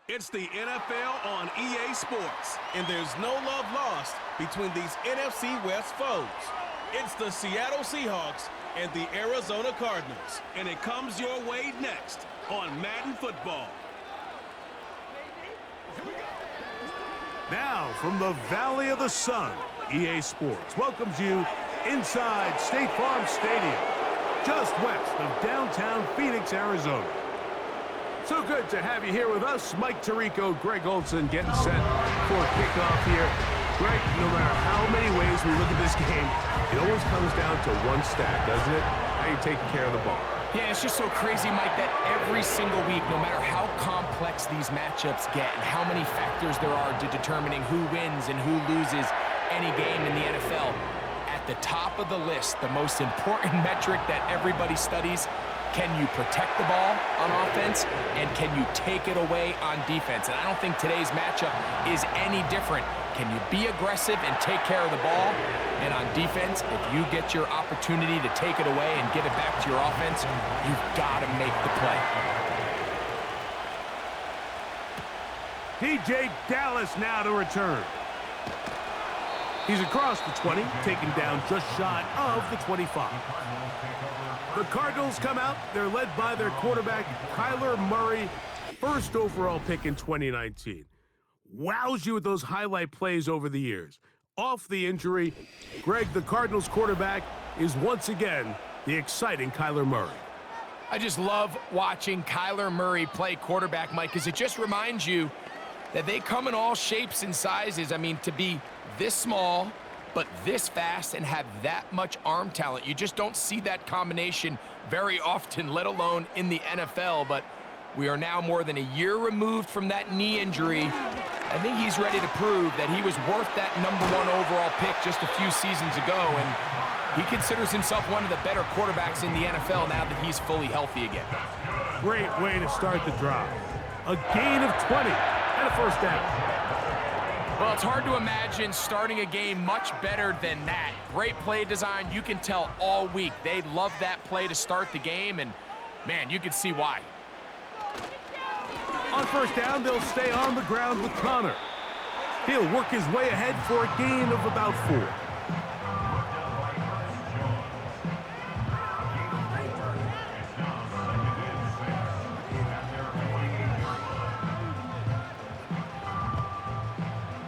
It's the NFL on EA Sports, and there's no love lost between these NFC West foes. It's the Seattle Seahawks and the Arizona Cardinals, and it comes your way next on Madden Football. Now, from the Valley of the Sun, EA Sports welcomes you inside State Farm Stadium, just west of downtown Phoenix, Arizona. So good to have you here with us. Mike Tirico, Greg Olson getting set for kickoff here. Greg, no matter how many ways we look at this game, it always comes down to one stat, doesn't it? How you taking care of the ball. Yeah, it's just so crazy, Mike, that every single week, no matter how complex these matchups get and how many factors there are to determining who wins and who loses any game in the NFL, at the top of the list, the most important metric that everybody studies: can you protect the ball on offense, and can you take it away on defense? And I don't think today's matchup is any different. Can you be aggressive and take care of the ball? And on defense, if you get your opportunity to take it away and give it back to your offense, you've got to make the play. DJ Dallas now to return. He's across the 20, taken down just shy of the 25. The Cardinals come out. They're led by their quarterback, Kyler Murray, first overall pick in 2019. Wows you with those highlight plays over the years. Off the injury, Greg, the Cardinals quarterback, is once again the exciting Kyler Murray. I just love watching Kyler Murray play quarterback, Mike, because it just reminds you that they come in all shapes and sizes. I mean, to be this small, but this fast and have that much arm talent, you just don't see that combination very often, let alone in the NFL. But we are now more than a year removed from that knee injury. I think he's ready to prove that he was worth that #1 overall pick just a few seasons ago, and he considers himself one of the better quarterbacks in the NFL now that he's fully healthy again. Great way to start the drive. A gain of 20 and a first down. Well, it's hard to imagine starting a game much better than that. Great play design. You can tell all week they love that play to start the game, and, man, you can see why. On first down, they'll stay on the ground with Connor. He'll work his way ahead for a gain of about 4.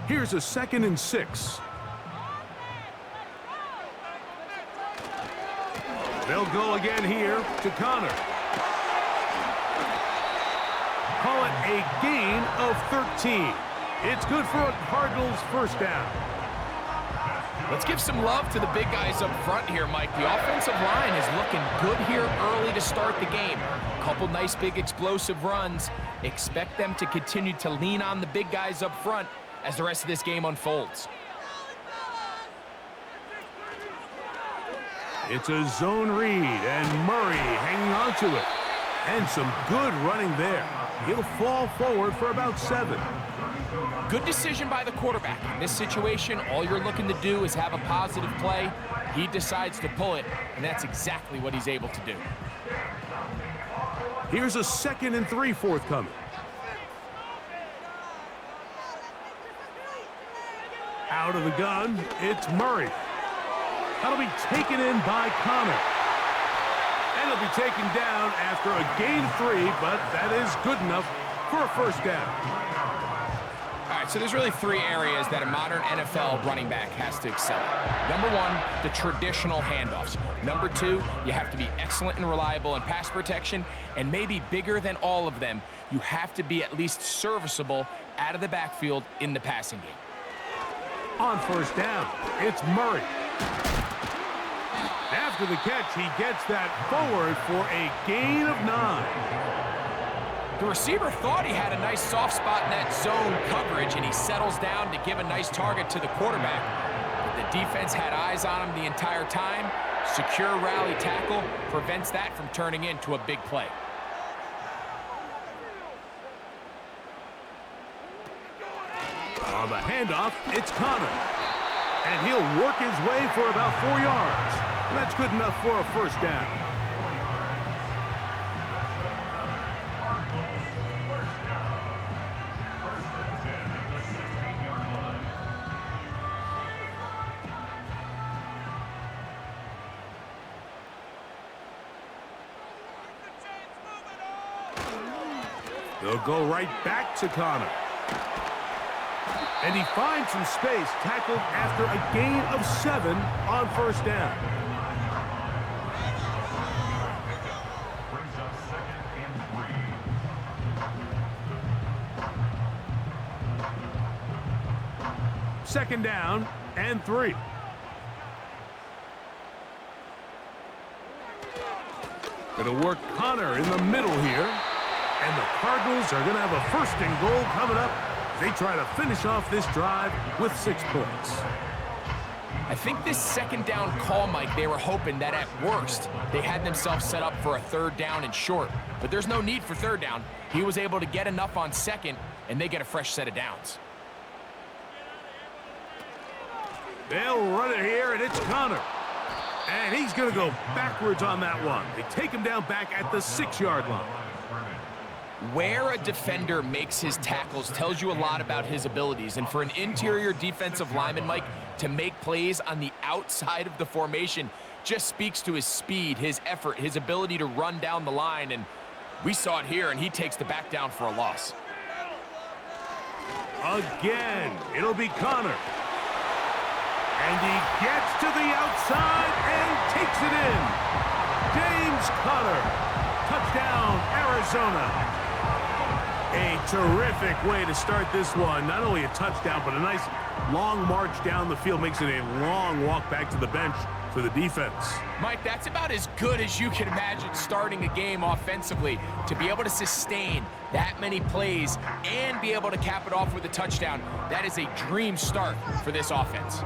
Here's a 2nd and 6. They'll go again here to Connor. Call it a gain of 13. It's good for a Cardinals first down. Let's give some love to the big guys up front here, Mike. The offensive line is looking good here early to start the game. A couple nice big explosive runs. Expect them to continue to lean on the big guys up front as the rest of this game unfolds. It's a zone read, and Murray hanging on to it. And some good running there. He'll fall forward for about 7. Good decision by the quarterback. In this situation, all you're looking to do is have a positive play. He decides to pull it, and that's exactly what he's able to do. Here's a 2nd and 3 forthcoming. Out of the gun, it's Murray. That'll be taken in by Connor. And he'll be taken down after a gain of 3, but that is good enough for a first down. All right, so there's really 3 areas that a modern NFL running back has to excel at. Number 1, the traditional handoffs. Number 2, you have to be excellent and reliable in pass protection. And maybe bigger than all of them, you have to be at least serviceable out of the backfield in the passing game. On first down, it's Murray. After the catch, he gets that forward for a gain of 9. The receiver thought he had a nice soft spot in that zone coverage, and he settles down to give a nice target to the quarterback. But the defense had eyes on him the entire time. Secure rally tackle prevents that from turning into a big play. On the handoff, it's Connor. And he'll work his way for about 4 yards. And that's good enough for a first down. They'll go right back to Connor. And he finds some space, tackled after a gain of 7 on first down. Second down and 3. Going to work Connor in the middle here. And the Cardinals are going to have a first and goal coming up. They try to finish off this drive with 6 points. I think this second down call, Mike, they were hoping that at worst, they had themselves set up for a third down and short. But there's no need for third down. He was able to get enough on second, and they get a fresh set of downs. They'll run it here, and it's Connor. And he's going to go backwards on that one. They take him down back at the 6-yard line. Where a defender makes his tackles tells you a lot about his abilities. And for an interior defensive lineman, Mike, to make plays on the outside of the formation just speaks to his speed, his effort, his ability to run down the line. And we saw it here, and he takes the back down for a loss. Again, it'll be Connor. And he gets to the outside and takes it in. James Conner. Touchdown, Arizona. A terrific way to start this one. Not only a touchdown, but a nice long march down the field. Makes it a long walk back to the bench for the defense. Mike, that's about as good as you can imagine starting a game offensively. To be able to sustain that many plays and be able to cap it off with a touchdown, that is a dream start for this offense.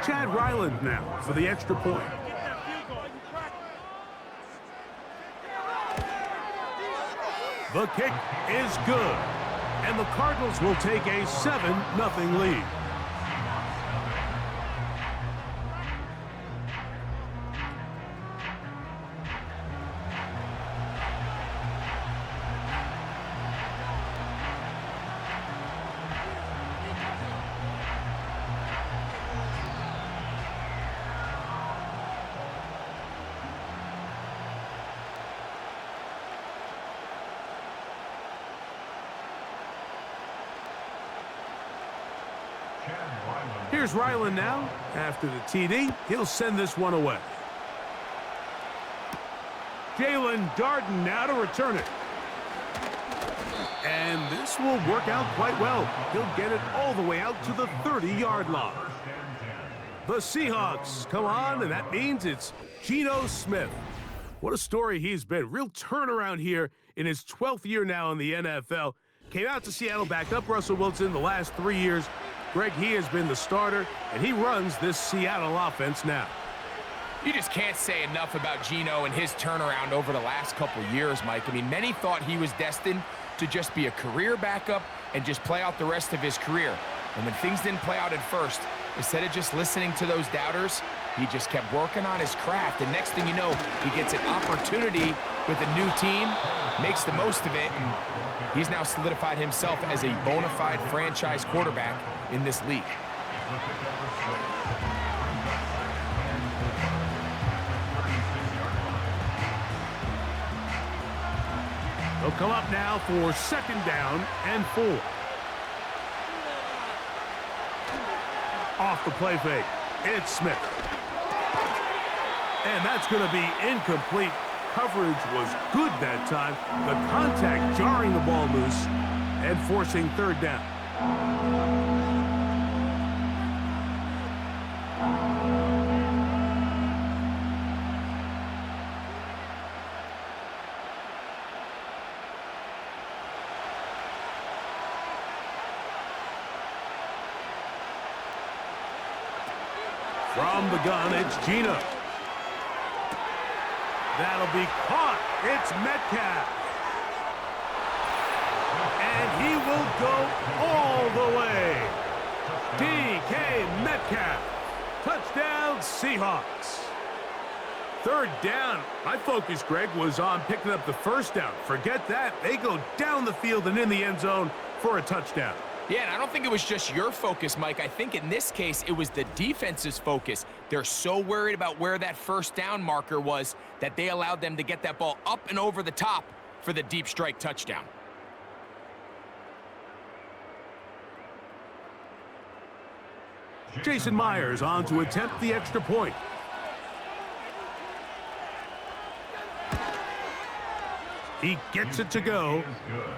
Chad Ryland now for the extra point. The kick is good, and the Cardinals will take a 7-0 lead. Here's Ryland now. After the TD, he'll send this one away. Jalen Darden now to return it. And this will work out quite well. He'll get it all the way out to the 30-yard line. The Seahawks come on, and that means it's Geno Smith. What a story he's been. Real turnaround here in his 12th year now in the NFL. Came out to Seattle, backed up Russell Wilson the last 3 years. Greg, he has been the starter, and he runs this Seattle offense now. You just can't say enough about Geno and his turnaround over the last couple years, Mike. I mean, many thought he was destined to just be a career backup and just play out the rest of his career. And when things didn't play out at first, instead of just listening to those doubters, he just kept working on his craft. And next thing you know, he gets an opportunity with a new team, makes the most of it, and he's now solidified himself as a bona fide franchise quarterback in this league. They'll come up now for second down and 4. Off the play fake, it's Smith. And that's going to be incomplete. Coverage was good that time. The contact jarring the ball loose and forcing third down. From the gun, it's Geno. That'll be caught. It's Metcalf. And he will go all the way. DK Metcalf. Touchdown, Seahawks. Third down. My focus, Greg, was on picking up the first down. Forget that. They go down the field and in the end zone for a touchdown. Yeah, and I don't think it was just your focus, Mike. I think in this case, it was the defense's focus. They're so worried about where that first down marker was that they allowed them to get that ball up and over the top for the deep strike touchdown. Jason Myers on to attempt the extra point. He gets it to go,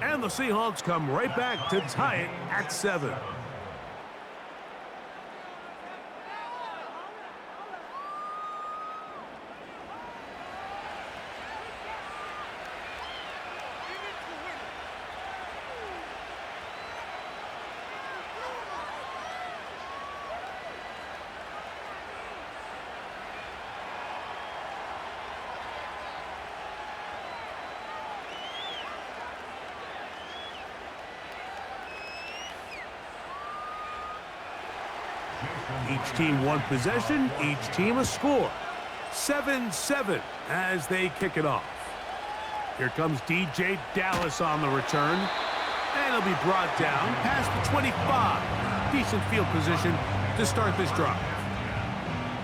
and the Seahawks come right back to tie it at 7. Each team one possession, each team a score. 7-7 as they kick it off. Here comes DJ Dallas on the return. And he'll be brought down past the 25. Decent field position to start this drive.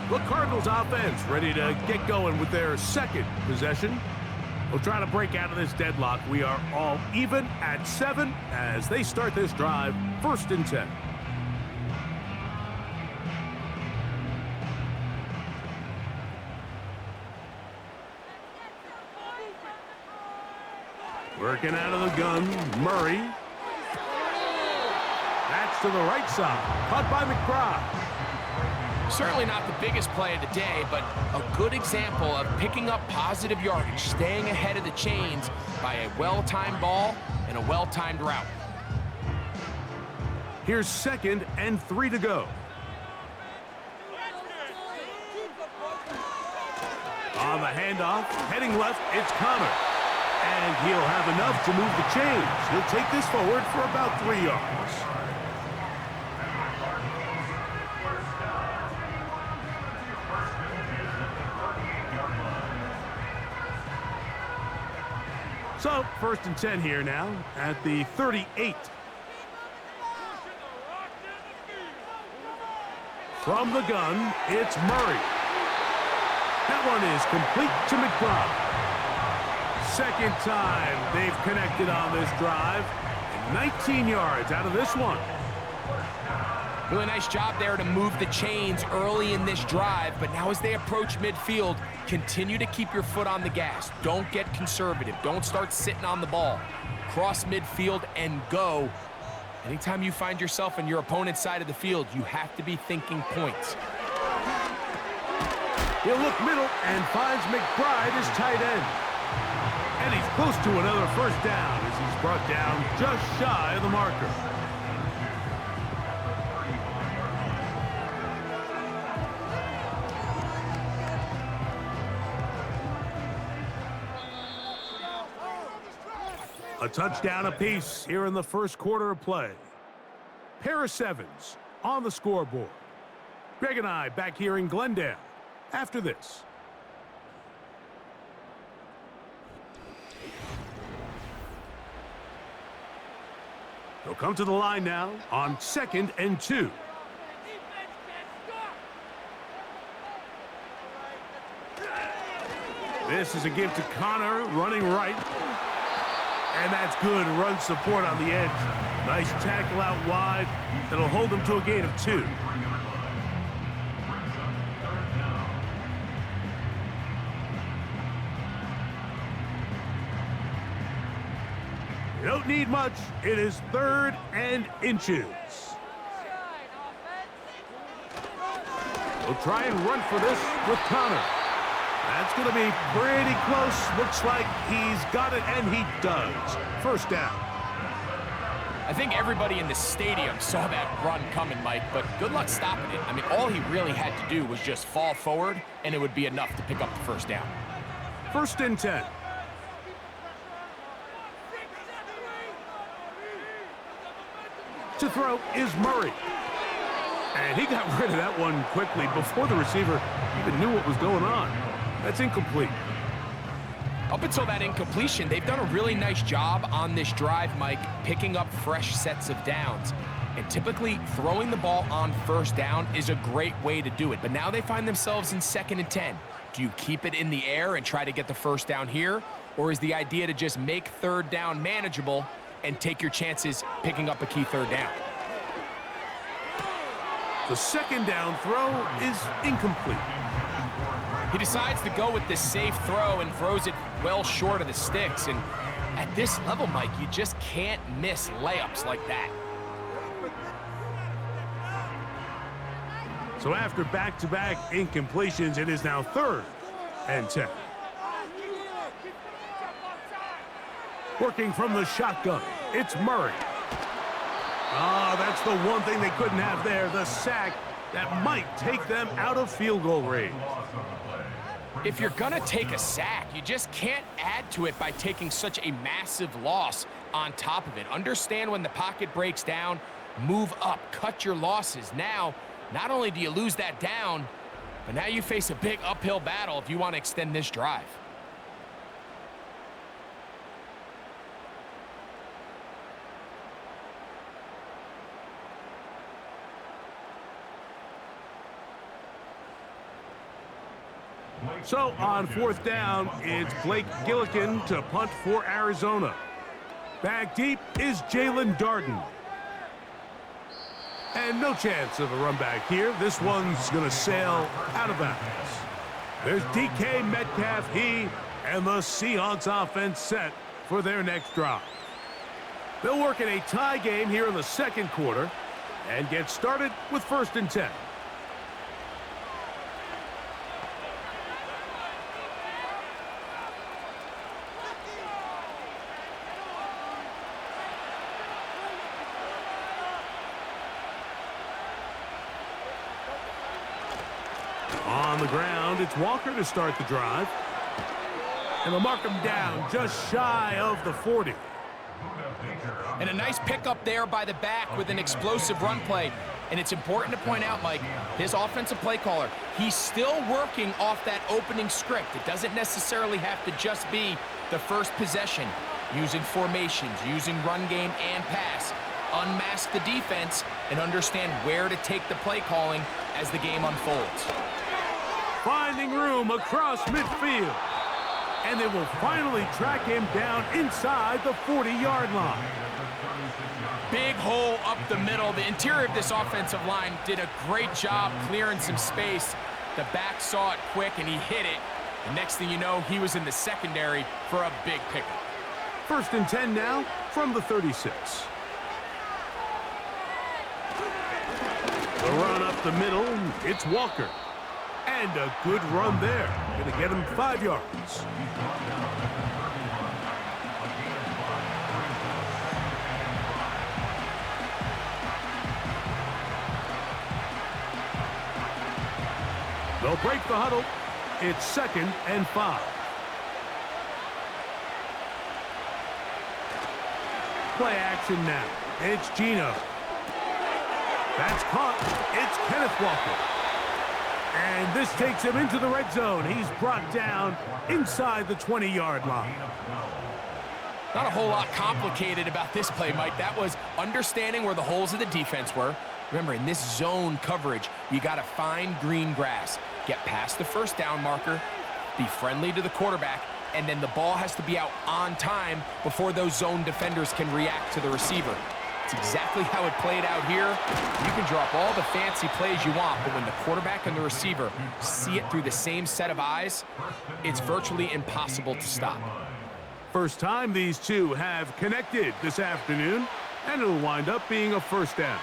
The Cardinals offense ready to get going with their second possession. We'll try to break out of this deadlock. We are all even at 7 as they start this drive, 1st and 10. Working out of the gun, Murray. That's to the right side, caught by McBride. Certainly not the biggest play of the day, but a good example of picking up positive yardage, staying ahead of the chains by a well-timed ball and a well-timed route. Here's 2nd and 3 to go. On the handoff, heading left, it's Connor. And he'll have enough to move the chains. He'll take this forward for about 3 yards. So, 1st and 10 here now at the 38. From the gun, it's Murray. That one is complete to McBride. 2nd time they've connected on this drive. 19 yards out of this one. Really nice job there to move the chains early in this drive, but now as they approach midfield, continue to keep your foot on the gas. Don't get conservative. Don't start sitting on the ball. Cross midfield and go. Anytime you find yourself on your opponent's side of the field, you have to be thinking points. He'll look middle and finds McBride as tight end. And he's close to another 1st down as he's brought down just shy of the marker. A touchdown apiece here in the 1st quarter of play. Pair of 7s on the scoreboard. Greg and I back here in Glendale after this. They'll come to the line now on 2nd and 2. This is a give to Connor, running right. And that's good run support on the edge. Nice tackle out wide. That'll hold them to a gain of 2. You don't need much. It is 3rd and inches. We'll try and run for this with Connor. That's going to be pretty close. Looks like he's got it, and he does. 1st down. I think everybody in the stadium saw that run coming, Mike, but good luck stopping it. I mean, all he really had to do was just fall forward, and it would be enough to pick up the 1st down. 1st and 10. To throw is Murray. And he got rid of that one quickly before the receiver even knew what was going on. That's incomplete. Up until that incompletion, they've done a really nice job on this drive, Mike, picking up fresh sets of downs. And typically, throwing the ball on first down is a great way to do it. But now they find themselves in 2nd and 10. Do you keep it in the air and try to get the first down here? Or is the idea to just make 3rd down manageable and take your chances picking up a key 3rd down? The 2nd down throw is incomplete. He decides to go with this safe throw and throws it well short of the sticks. And at this level, Mike, you just can't miss layups like that. So after back-to-back incompletions, it is now 3rd and 10. Working from the shotgun, it's Murray. That's the one thing they couldn't have there, the sack that might take them out of field goal range. If you're going to take a sack, you just can't add to it by taking such a massive loss on top of it. Understand when the pocket breaks down, move up, cut your losses. Now, not only do you lose that down, but now you face a big uphill battle if you want to extend this drive. So on 4th down, it's Blake Gillikin to punt for Arizona. Back deep is Jalen Darden. And no chance of a run back here. This one's going to sail out of bounds. There's DK Metcalf, he and the Seahawks offense set for their next drive. They'll work in a tie game here in the 2nd quarter and get started with 1st and 10. On the ground, it's Walker to start the drive. And they'll mark him down just shy of the 40. And a nice pickup there by the back with an explosive run play. And it's important to point out, Mike, his offensive play caller, he's still working off that opening script. It doesn't necessarily have to just be the first possession. Using formations, using run game and pass. Unmask the defense and understand where to take the play calling as the game unfolds. Finding room across midfield. And they will finally track him down inside the 40-yard line. Big hole up the middle. The interior of this offensive line did a great job clearing some space. The back saw it quick, and he hit it. The next thing you know, he was in the secondary for a big pickup. 1st and 10 now from the 36. The run up the middle, it's Walker. And a good run there. Going to get him 5 yards. They'll break the huddle. It's 2nd and 5. Play action now. It's Gino. That's caught. It's Kenneth Walker. And this takes him into the red zone. He's brought down inside the 20-yard line. Not a whole lot complicated about this play, Mike. That was understanding where the holes of the defense were. Remember, in this zone coverage, you got to find green grass. Get past the first down marker, be friendly to the quarterback, and then the ball has to be out on time before those zone defenders can react to the receiver. It's exactly how it played out here. You can drop all the fancy plays you want, but when the quarterback and the receiver see it through the same set of eyes, it's virtually impossible to stop. First time these two have connected this afternoon, and it'll wind up being a 1st down.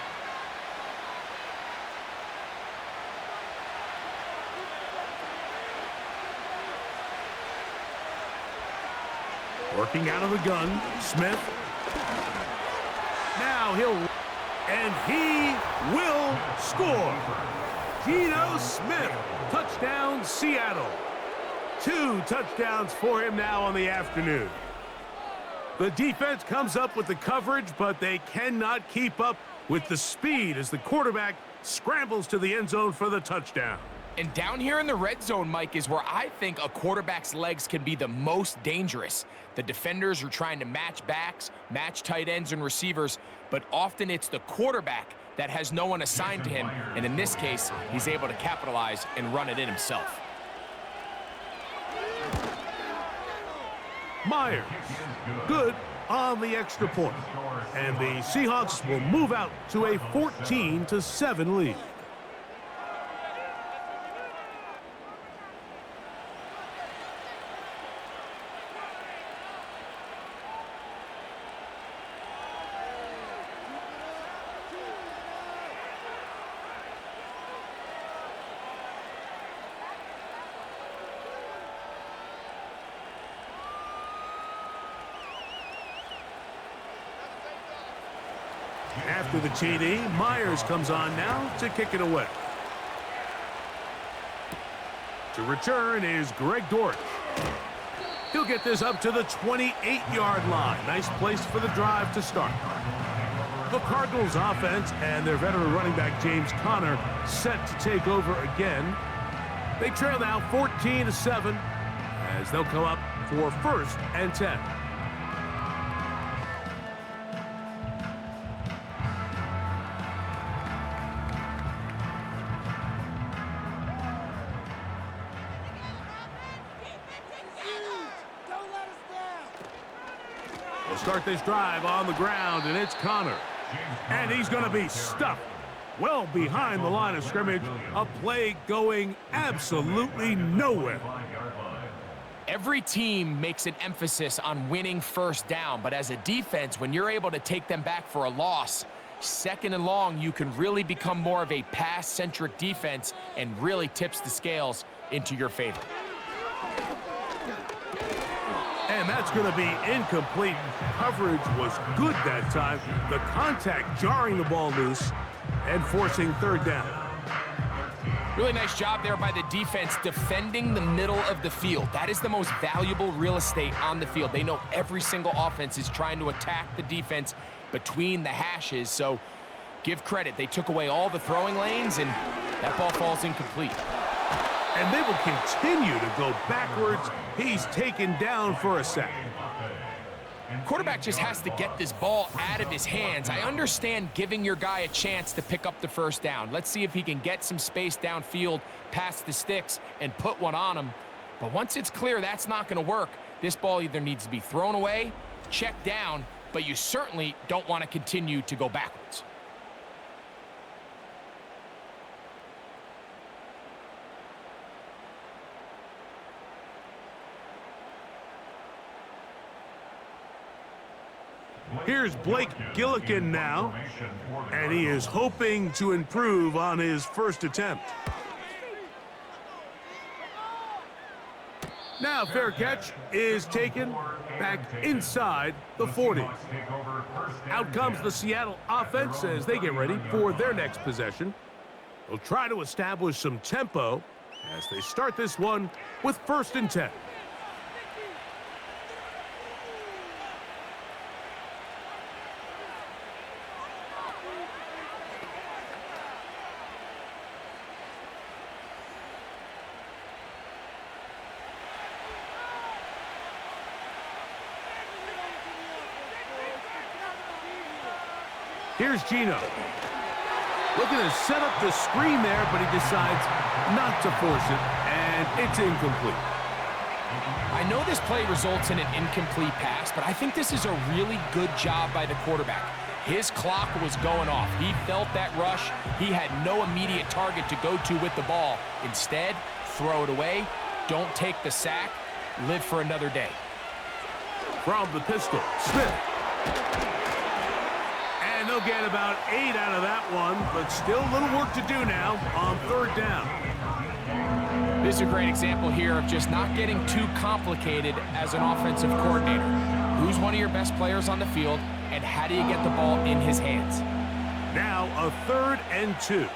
Working out of the gun, Smith. Now and he will score. Geno Smith, touchdown Seattle. 2 touchdowns for him now on the afternoon. The defense comes up with the coverage, but they cannot keep up with the speed as the quarterback scrambles to the end zone for the touchdown. And down here in the red zone, Mike, is where I think a quarterback's legs can be the most dangerous. The defenders are trying to match backs, match tight ends and receivers, but often it's the quarterback that has no one assigned to him, and in this case, he's able to capitalize and run it in himself. Myers, good on the extra point. And the Seahawks will move out to a 14-7 lead. After the TD, Myers comes on now to kick it away. To return is Greg Dortch. He'll get this up to the 28-yard line. Nice place for the drive to start. The Cardinals offense and their veteran running back James Conner set to take over again. They trail now 14-7 as they'll come up for 1st and 10. We'll start this drive on the ground, and it's Conner. And he's going to be stuffed well behind the line of scrimmage. A play going absolutely nowhere. Every team makes an emphasis on winning first down, but as a defense, when you're able to take them back for a loss, 2nd and long, you can really become more of a pass-centric defense and really tips the scales into your favor. And that's going to be incomplete. Coverage was good that time. The contact jarring the ball loose and forcing 3rd down. Really nice job there by the defense defending the middle of the field. That is the most valuable real estate on the field. They know every single offense is trying to attack the defense between the hashes, so give credit. They took away all the throwing lanes, and that ball falls incomplete. And they will continue to go backwards. He's taken down for a sack. Quarterback just has to get this ball out of his hands. I understand giving your guy a chance to pick up the 1st down. Let's see if he can get some space downfield past the sticks and put one on him. But once it's clear that's not going to work, this ball either needs to be thrown away, checked down, but you certainly don't want to continue to go backwards. Here's Blake Gillikin now, and he is hoping to improve on his 1st attempt. Now fair catch is taken back inside the 40. Out comes the Seattle offense as they get ready for their next possession. They'll try to establish some tempo as they start this one with 1st and 10. Here's Gino. Looking to set up the screen there, but he decides not to force it, and it's incomplete. I know this play results in an incomplete pass, but I think this is a really good job by the quarterback. His clock was going off. He felt that rush. He had no immediate target to go to with the ball. Instead, throw it away. Don't take the sack. Live for another day. From the pistol, Smith. And they'll get about 8 out of that one, but still a little work to do now on 3rd down. This is a great example here of just not getting too complicated as an offensive coordinator. Who's one of your best players on the field, and how do you get the ball in his hands? Now a 3rd and 2.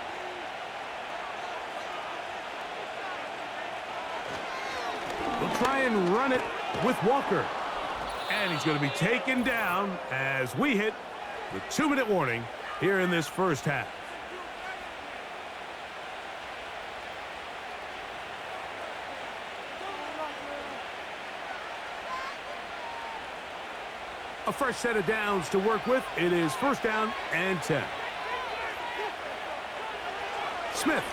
We'll try and run it with Walker. And he's going to be taken down as we hit the 2-minute warning here in this 1st half. A fresh set of downs to work with. It is first down and 10. Smith.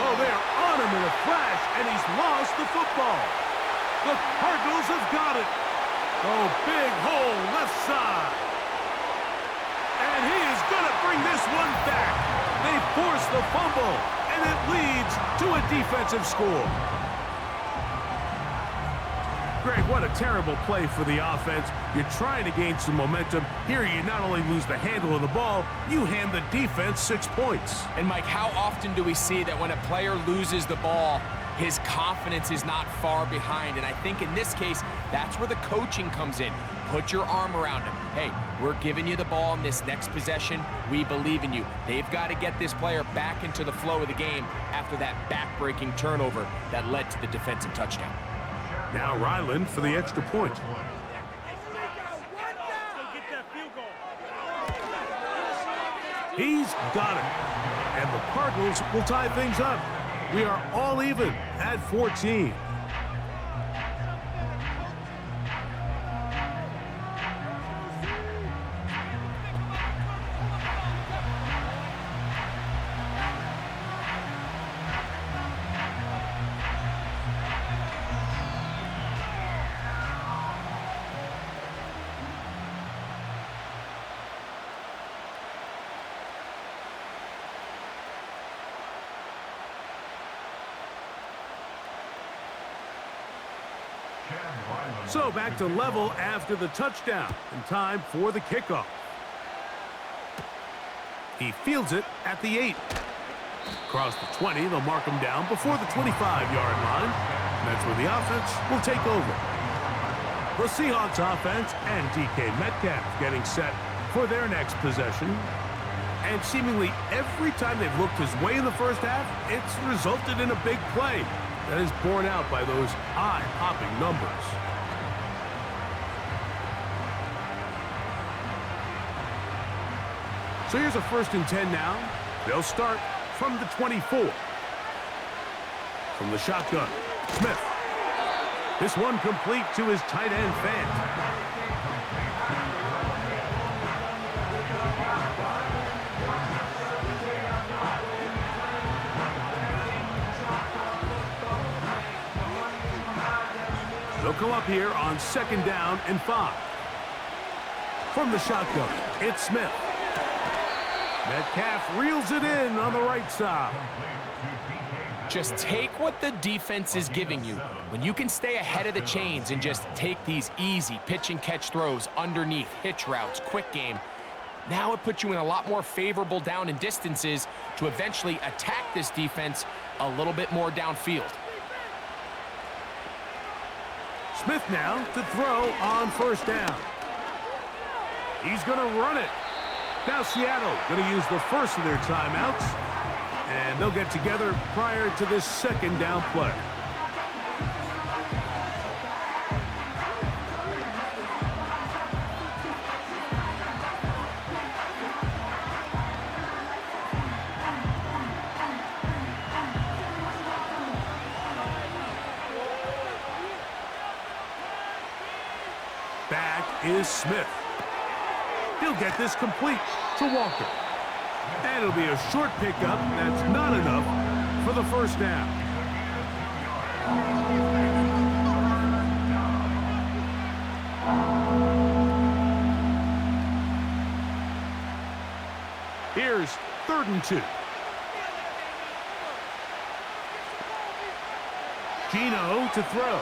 Oh, they are on him in a flash, and he's lost the football. The Cardinals have got it. Oh, big hole left side. And he is going to bring this one back. They force the fumble, and it leads to a defensive score. Greg, what a terrible play for the offense. You're trying to gain some momentum. Here you not only lose the handle of the ball, you hand the defense 6 points. And Mike, how often do we see that when a player loses the ball, his confidence is not far behind? And I think in this case, that's where the coaching comes in. Put your arm around him. Hey, we're giving you the ball in this next possession. We believe in you. They've got to get this player back into the flow of the game after that back-breaking turnover that led to the defensive touchdown. Now Ryland for the extra point. He's got it. And the Cardinals will tie things up. We are all even at 14. So back to level after the touchdown, and time for the kickoff. He fields it at the 8. Across the 20, they'll mark him down before the 25-yard line. And that's where the offense will take over. The Seahawks offense and DK Metcalf getting set for their next possession. And seemingly every time they've looked his way in the first half, it's resulted in a big play that is borne out by those eye-popping numbers. So here's a 1st and 10 now. They'll start from the 24. From the shotgun, Smith. This one complete to his tight end, Fant. They'll come up here on 2nd down and 5. From the shotgun, it's Smith. Metcalf reels it in on the right side. Just take what the defense is giving you. When you can stay ahead of the chains and just take these easy pitch and catch throws underneath, hitch routes, quick game, now it puts you in a lot more favorable down and distances to eventually attack this defense a little bit more downfield. Smith now to throw on 1st down. He's going to run it. Now Seattle going to use the first of their timeouts, and they'll get together prior to this 2nd down play. Back is Smith. He'll get this complete to Walker. And it'll be a short pickup. That's not enough for the 1st down. Here's 3rd and 2. Gino to throw.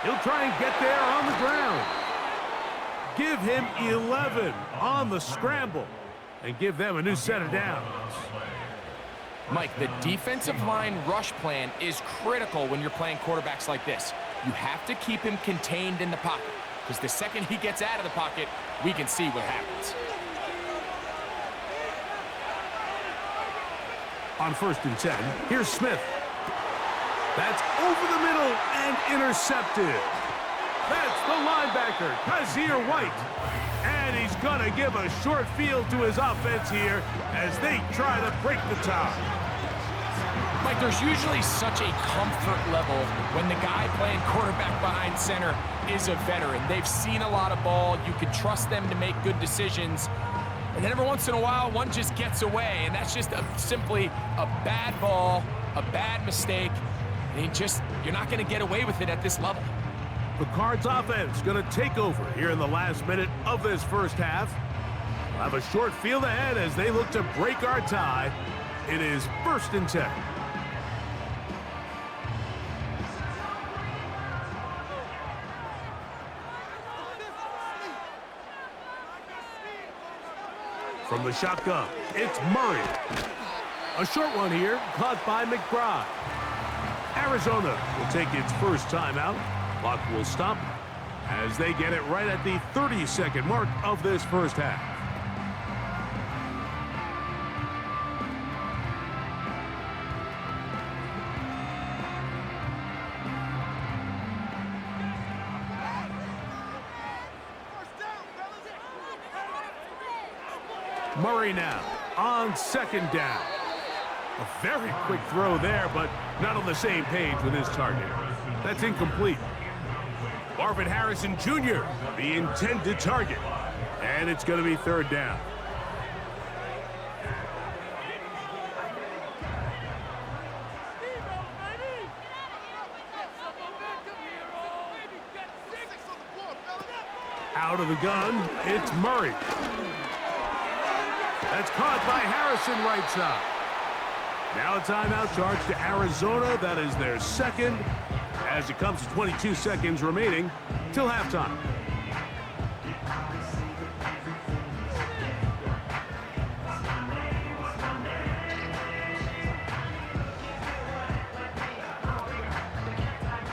He'll try and get there on the ground. Give him 11 on the scramble and give them a new set of downs. Mike, the defensive line rush plan is critical when you're playing quarterbacks like this. You have to keep him contained in the pocket, because the second he gets out of the pocket, we can see what happens. On 1st and 10, here's Smith. That's over the middle and intercepted. That's the linebacker, Kazir White. And he's going to give a short field to his offense here as they try to break the tie. Mike, there's usually such a comfort level when the guy playing quarterback behind center is a veteran. They've seen a lot of ball. You can trust them to make good decisions. And then every once in a while, one just gets away, and that's just simply a bad ball, a bad mistake. And you're not going to get away with it at this level. The Cards offense going to take over here in the last minute of this first half. We'll have a short field ahead as they look to break our tie. It is 1st and 10. From the shotgun, it's Murray. A short one here, caught by McBride. Arizona will take its first timeout. Clock will stop as they get it right at the 30-second mark of this first half. Murray now on 2nd down. A very quick throw there, but not on the same page with his target. That's incomplete. Marvin Harrison Jr., the intended target. And it's going to be 3rd down. Out of the gun, it's Murray. That's caught by Harrison right side. Now a timeout charge to Arizona. That is their 2nd, as it comes to 22 seconds remaining till halftime.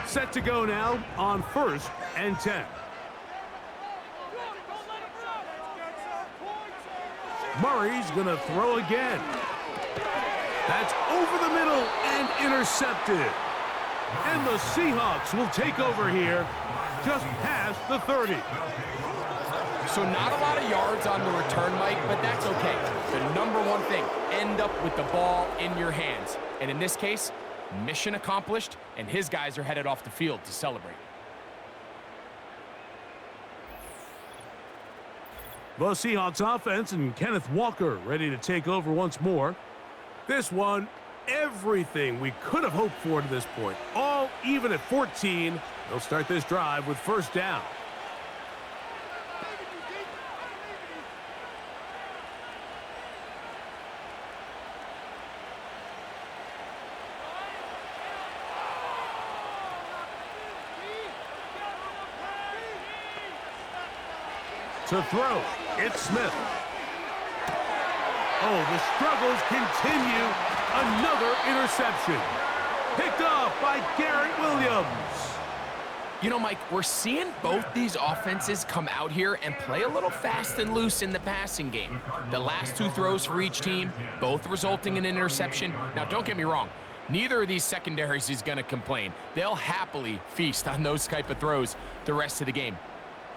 Set to go now on 1st and 10. Murray's going to throw again. That's over the middle and intercepted. And the Seahawks will take over here just past the 30. So not a lot of yards on the return, Mike, but that's okay. The number one thing, end up with the ball in your hands. And in this case, mission accomplished, and his guys are headed off the field to celebrate. The Seahawks offense and Kenneth Walker ready to take over once more. This one, everything we could have hoped for to this point. All even at 14. They'll start this drive with 1st down. To throw, it's Smith. Oh, the struggles continue. Another interception. Picked off by Garrett Williams. You know, Mike, we're seeing both these offenses come out here and play a little fast and loose in the passing game. The last 2 throws for each team, both resulting in an interception. Now, don't get me wrong. Neither of these secondaries is going to complain. They'll happily feast on those type of throws the rest of the game.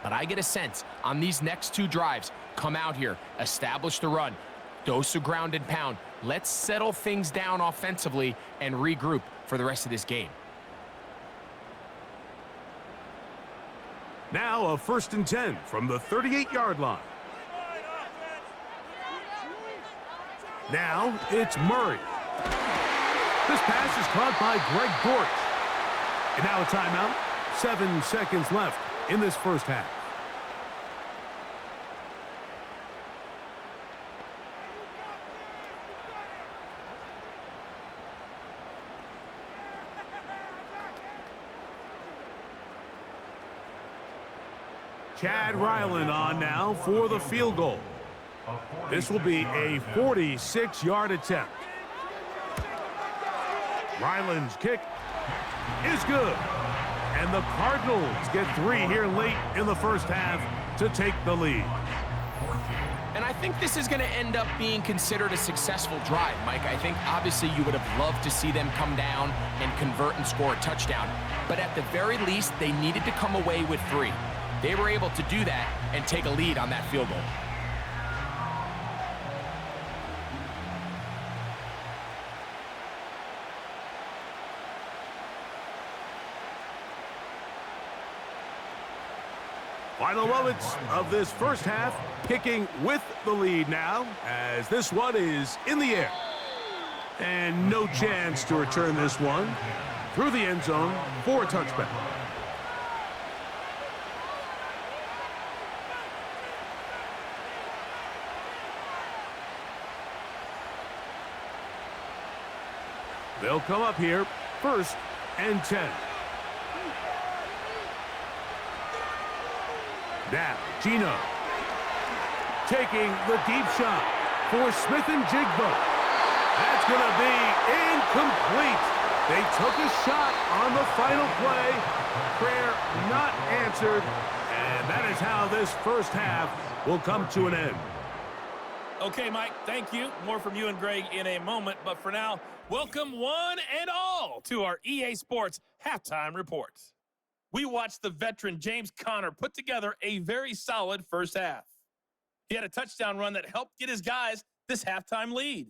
But I get a sense on these next 2 drives, come out here, establish the run, dose of ground and pound. Let's settle things down offensively and regroup for the rest of this game. Now a 1st and 10 from the 38-yard line. Now it's Murray. This pass is caught by Greg Dortch. And now a timeout. 7 seconds left in this first half. Chad Ryland on now for the field goal. This will be a 46-yard attempt. Ryland's kick is good. And the Cardinals get 3 here late in the first half to take the lead. And I think this is going to end up being considered a successful drive, Mike. I think obviously you would have loved to see them come down and convert and score a touchdown. But at the very least, they needed to come away with 3. They were able to do that and take a lead on that field goal. Final moments of this first half, kicking with the lead now, as this one is in the air. And no chance to return this one through the end zone for a touchback. They'll come up here, 1st and 10. Now, Gino taking the deep shot for Smith and Jigbo. That's going to be incomplete. They took a shot on the final play. Prayer not answered. And that is how this first half will come to an end. Okay, Mike, thank you. More from you and Greg in a moment. But for now, welcome one and all to our EA Sports Halftime Report. We watched the veteran James Conner put together a very solid first half. He had a touchdown run that helped get his guys this halftime lead.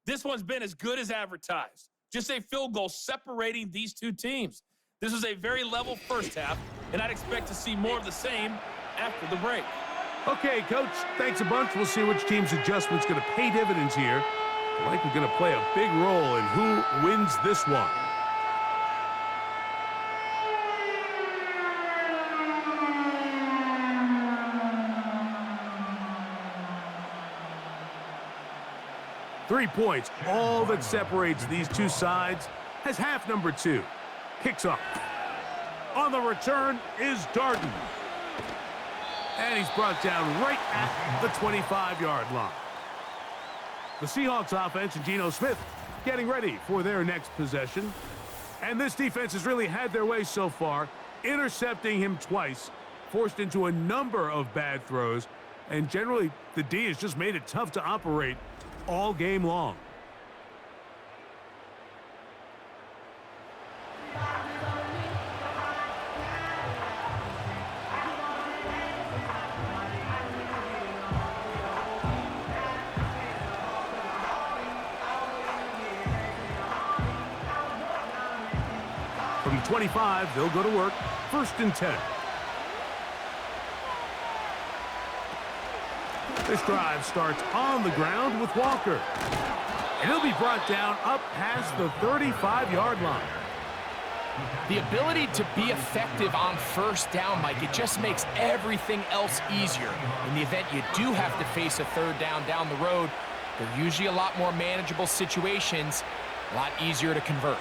This one's been as good as advertised. Just a field goal separating these two teams. This was a very level first half, and I'd expect to see more of the same after the break. Okay, Coach, thanks a bunch. We'll see which team's adjustment's going to pay dividends here. I think we're going to play a big role in who wins this one. Three points, all that separates these two sides, has half number 2. Kicks off. On the return is Darden. And he's brought down right at the 25-yard line. The Seahawks offense and Geno Smith getting ready for their next possession. And this defense has really had their way so far, intercepting him twice, forced into a number of bad throws, and generally the D has just made it tough to operate all game long. From 25, they'll go to work. 1st and 10. This drive starts on the ground with Walker. And he'll be brought down up past the 35-yard line. The ability to be effective on first down, Mike, it just makes everything else easier. In the event you do have to face a third down the road, they're usually a lot more manageable situations, a lot easier to convert.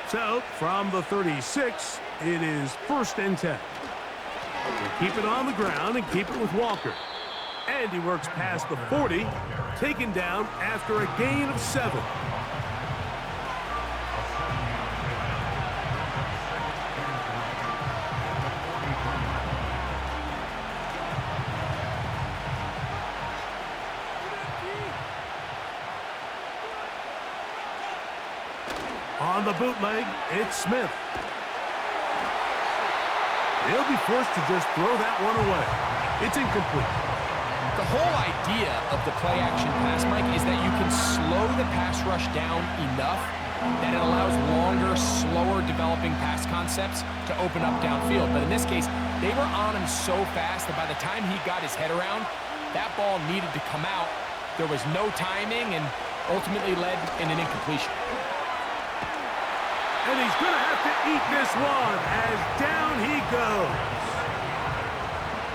So, from the 36, it is 1st and 10. We'll keep it on the ground and keep it with Walker. And he works past the 40, taken down after a gain of 7. On the bootleg, it's Smith. He'll be forced to just throw that one away. It's incomplete. The whole idea of the play-action pass, Mike, is that you can slow the pass rush down enough that it allows longer, slower developing pass concepts to open up downfield. But in this case, they were on him so fast that by the time he got his head around, that ball needed to come out. There was no timing and ultimately led in an incompletion. And he's going to have to eat this one as down he goes.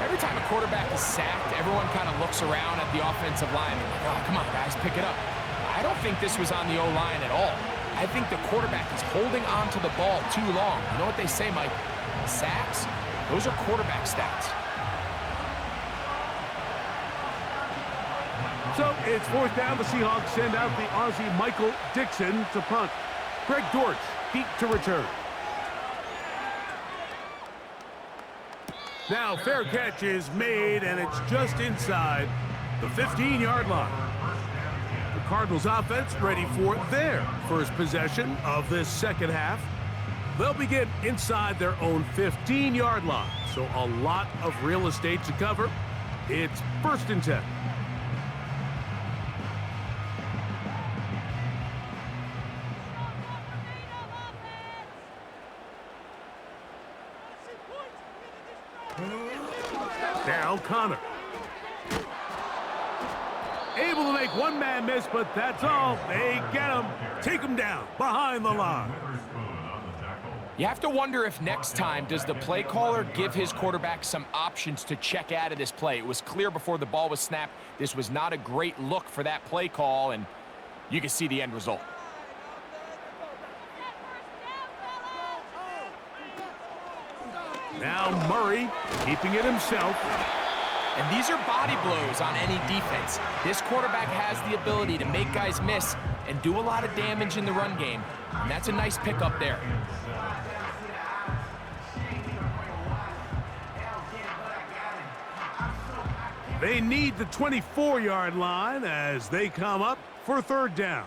Every time a quarterback is sacked, everyone kind of looks around at the offensive line and like, oh, come on, guys, pick it up. I don't think this was on the O-line at all. I think the quarterback is holding on to the ball too long. You know what they say, Mike? Sacks, those are quarterback stats. So it's 4th down. The Seahawks send out the Aussie Michael Dixon to punt. Greg Dortch, deep to return. Now fair catch is made, and it's just inside the 15-yard line. The Cardinals offense ready for their first possession of this second half. They'll begin inside their own 15-yard line, so a lot of real estate to cover. It's 1st and 10. Now Connor. Able to make one man miss, but that's all. They get him. Take him down behind the line. You have to wonder if next time does the play caller give his quarterback some options to check out of this play. It was clear before the ball was snapped. This was not a great look for that play call, and you can see the end result. Now Murray keeping it himself. And these are body blows on any defense. This quarterback has the ability to make guys miss and do a lot of damage in the run game. And that's a nice pickup there. They need the 24-yard line as they come up for third down.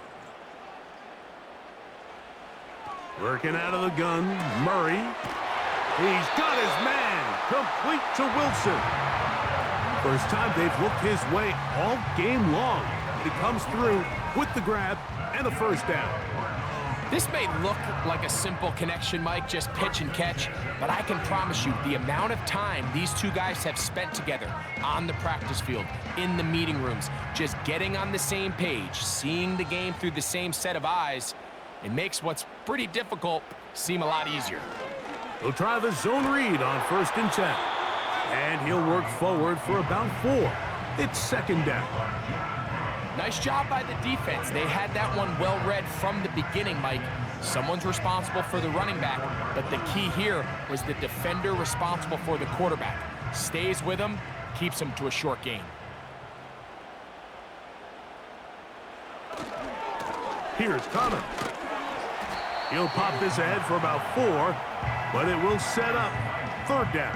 Working out of the gun, Murray. He's got his man complete to Wilson. First time they've looked his way all game long. He comes through with the grab and a first down. This may look like a simple connection, Mike, just pitch and catch, but I can promise you the amount of time these two guys have spent together on the practice field, in the meeting rooms, just getting on the same page, seeing the game through the same set of eyes, it makes what's pretty difficult seem a lot easier. He'll try the zone read on 1st and 10. And he'll work forward for about 4. It's second down. Nice job by the defense. They had that one well read from the beginning, Mike. Someone's responsible for the running back, but the key here was the defender responsible for the quarterback. Stays with him, keeps him to a short gain. Here's Connor. He'll pop this ahead for about 4, but it will set up third down.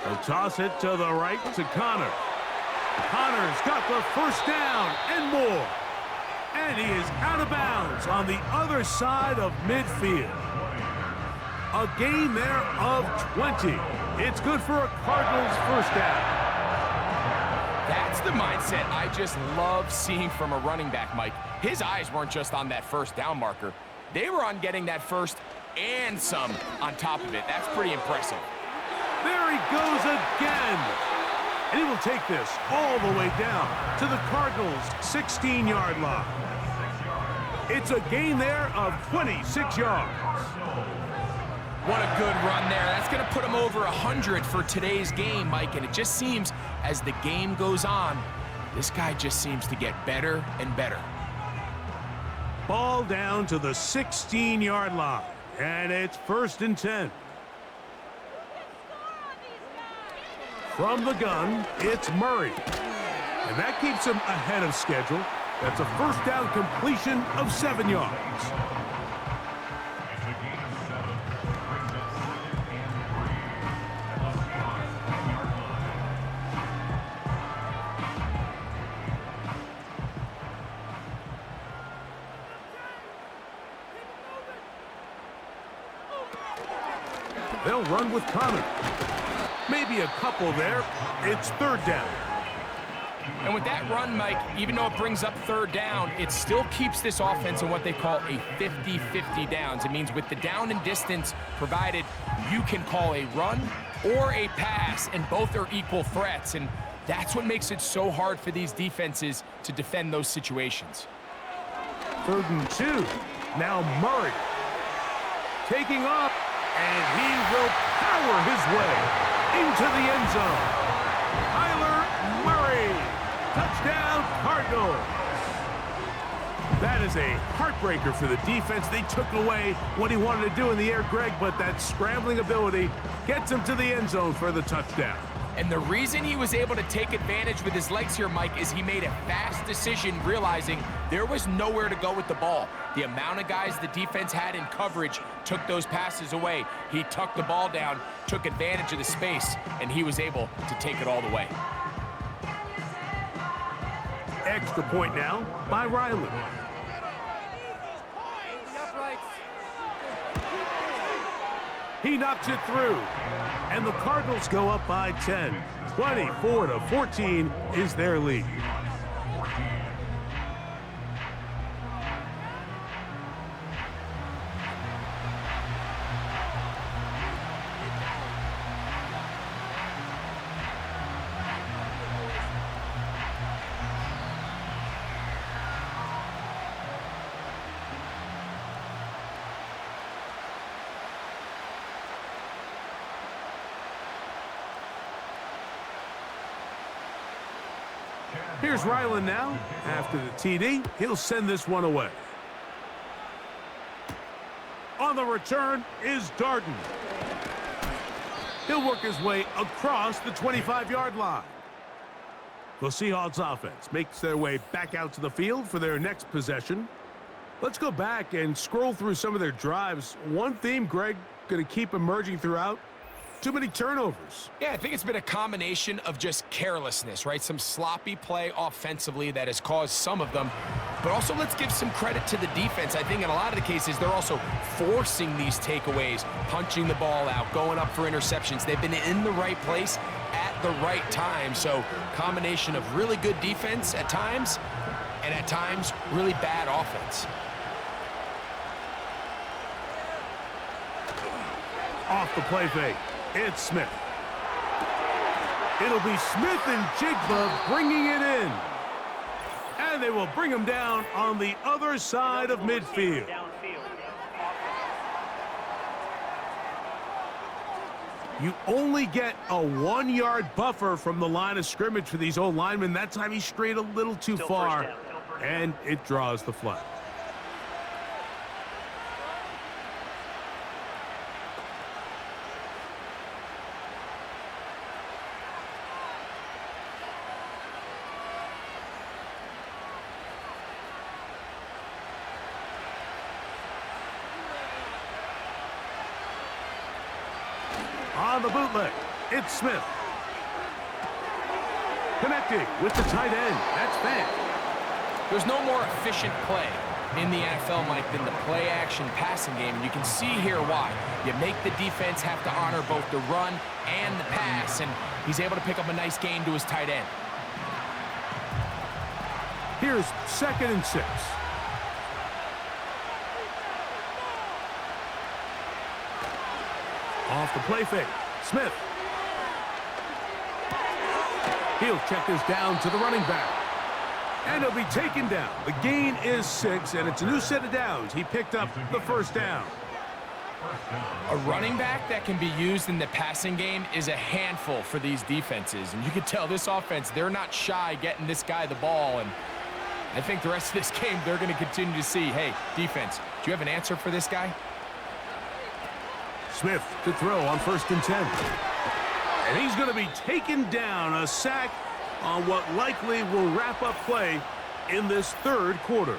They'll toss it to the right to Connor. Connor's got the first down and more. And he is out of bounds on the other side of midfield. A gain there of 20. It's good for a Cardinals first down. That's the mindset I just love seeing from a running back, Mike. His eyes weren't just on that first down marker. They were on getting that first and some on top of it. That's pretty impressive. There he goes again. And he will take this all the way down to the Cardinals' 16-yard line. It's a gain there of 26 yards. What a good run there. That's going to put him over 100 for today's game, Mike. And it just seems as the game goes on, this guy just seems to get better and better. Ball down to the 16-yard line. And it's 1st and 10. From the gun, it's Murray. And that keeps him ahead of schedule. That's a first down completion of 7 yards. They'll run with Connor. Maybe a couple there. It's third down. And with that run, Mike, even though it brings up third down, it still keeps this offense in what they call a 50-50 downs. It means with the down and distance provided, you can call a run or a pass, and both are equal threats. And that's what makes it so hard for these defenses to defend those situations. 3rd and 2. Now Murray taking off, and he will power his way into the end zone. Kyler Murray. Touchdown, Cardinals. That is a heartbreaker for the defense. They took away what he wanted to do in the air, Greg, but that scrambling ability gets him to the end zone for the touchdown. And the reason he was able to take advantage with his legs here, Mike, is he made a fast decision realizing there was nowhere to go with the ball. The amount of guys the defense had in coverage took those passes away. He tucked the ball down, took advantage of the space, and he was able to take it all the way. Extra point now by Riley. He knocks it through. And the Cardinals go up by 10. 24-14 is their lead. Here's Ryland now. After the TD, he'll send this one away. On the return is Darden. He'll work his way across the 25-yard line. The Seahawks offense makes their way back out to the field for their next possession. Let's go back and scroll through some of their drives. One theme, Greg, going to keep emerging throughout. Too many turnovers. Yeah, I think it's been a combination of just carelessness, right? Some sloppy play offensively that has caused some of them. But also, let's give some credit to the defense. I think in a lot of the cases, they're also forcing these takeaways, punching the ball out, going up for interceptions. They've been in the right place at the right time. So, combination of really good defense at times, and at times, really bad offense. Off the play fake. It's Smith. It'll be Smith and Jigba bringing it in. And they will bring him down on the other side of midfield. You only get a 1-yard buffer from the line of scrimmage for these old linemen. That time he strayed a little too far, and it draws the flag. On the bootleg, it's Smith. Connecting with the tight end. That's Fan. There's no more efficient play in the NFL, Mike, than the play-action passing game. And you can see here why. You make the defense have to honor both the run and the pass, and he's able to pick up a nice gain to his tight end. Here's 2nd and 6. Off the play fake, Smith. He'll check this down to the running back. And he'll be taken down. The gain is 6, and it's a new set of downs. He picked up the first down. A running back that can be used in the passing game is a handful for these defenses. And you can tell this offense, they're not shy getting this guy the ball. And I think the rest of this game, they're going to continue to see, hey, defense, do you have an answer for this guy? Smith to throw on 1st and 10. And he's going to be taken down. A sack on what likely will wrap up play in this 3rd quarter.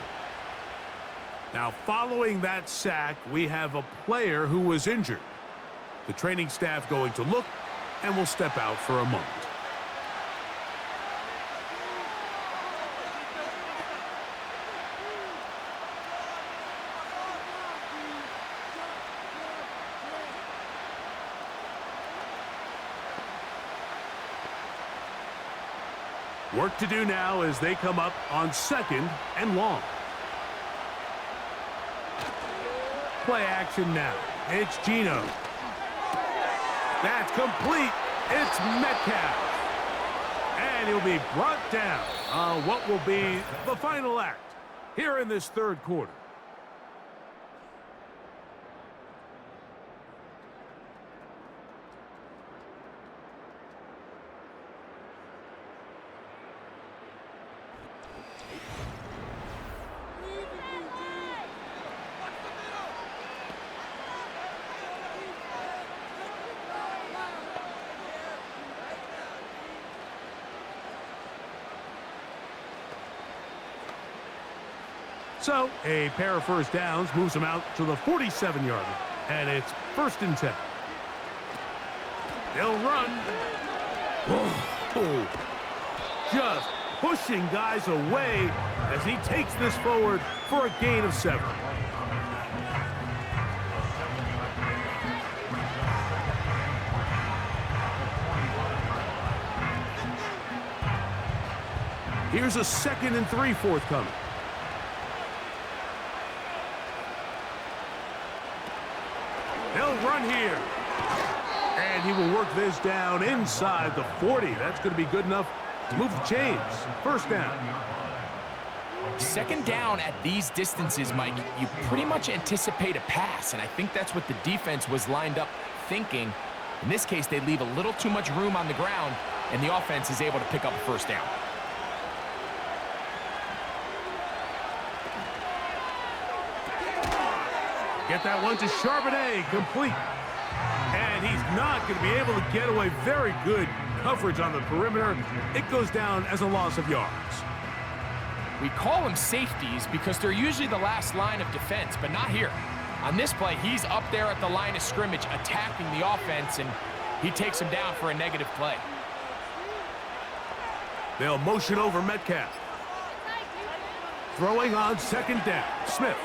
Now, following that sack, we have a player who was injured. The training staff going to look and will step out for a moment. Work to do now as they come up on 2nd and long. Play action now. It's Geno. That's complete. It's Metcalf. And he'll be brought down on what will be the final act here in this 3rd quarter. So, a pair of first downs moves them out to the 47-yard line. And it's 1st and 10. They'll run. Oh, just pushing guys away as he takes this forward for a gain of 7. Here's a 2nd and 3 forthcoming. He'll run here. And he will work this down inside the 40. That's going to be good enough to move the chains. First down. 2nd down at these distances, Mike, you pretty much anticipate a pass, and I think that's what the defense was lined up thinking. In this case, they leave a little too much room on the ground, and the offense is able to pick up a first down. Get that one to Charbonnet, complete. And he's not going to be able to get away. Very good coverage on the perimeter. It goes down as a loss of yards. We call them safeties because they're usually the last line of defense, but not here. On this play, he's up there at the line of scrimmage attacking the offense, and he takes him down for a negative play. They'll motion over Metcalf. Throwing on 2nd down. Smith.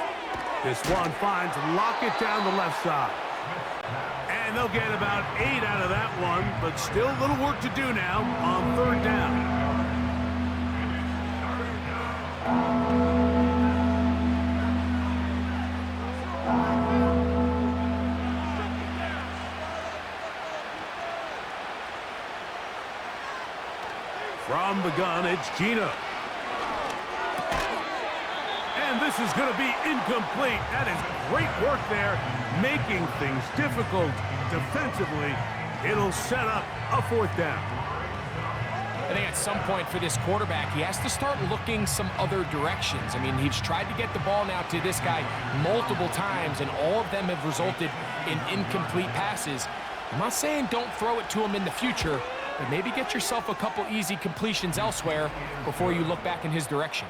This one finds Lockett down the left side. And they'll get about 8 out of that one, but still a little work to do now on 3rd down. From the gun, it's Gino. And this is going to be incomplete. That is great work there, making things difficult defensively. It'll set up a 4th down. I think at some point for this quarterback, he has to start looking some other directions. I mean, he's tried to get the ball now to this guy multiple times, and all of them have resulted in incomplete passes. I'm not saying don't throw it to him in the future, but maybe get yourself a couple easy completions elsewhere before you look back in his direction.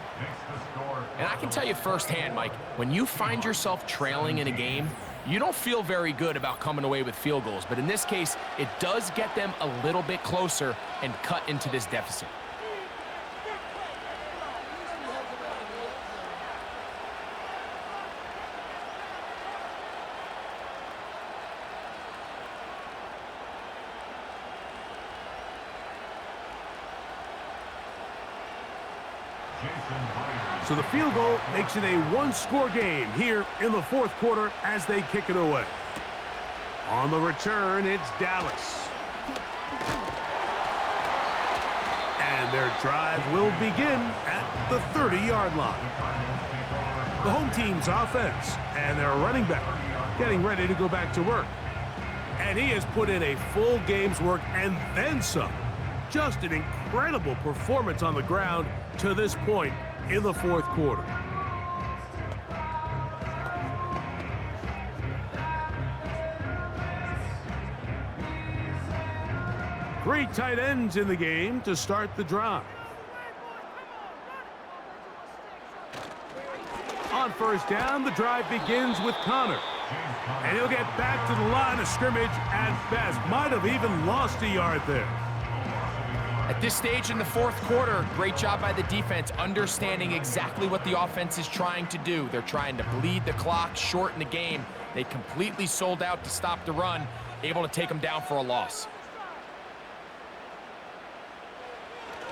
And I can tell you firsthand, Mike, when you find yourself trailing in a game, you don't feel very good about coming away with field goals. But in this case, it does get them a little bit closer and cut into this deficit. So the field goal makes it a 1-score game here in the 4th quarter as they kick it away. On the return, it's Dallas. And their drive will begin at the 30-yard line. The home team's offense and their running back getting ready to go back to work. And he has put in a full game's work and then some. Just an incredible performance on the ground to this point in the 4th quarter. Three tight ends in the game to start the drive. On 1st down, the drive begins with Connor. And he'll get back to the line of scrimmage at best. Might have even lost a yard there. At this stage in the 4th quarter, great job by the defense, understanding exactly what the offense is trying to do. They're trying to bleed the clock, shorten the game. They completely sold out to stop the run, able to take them down for a loss.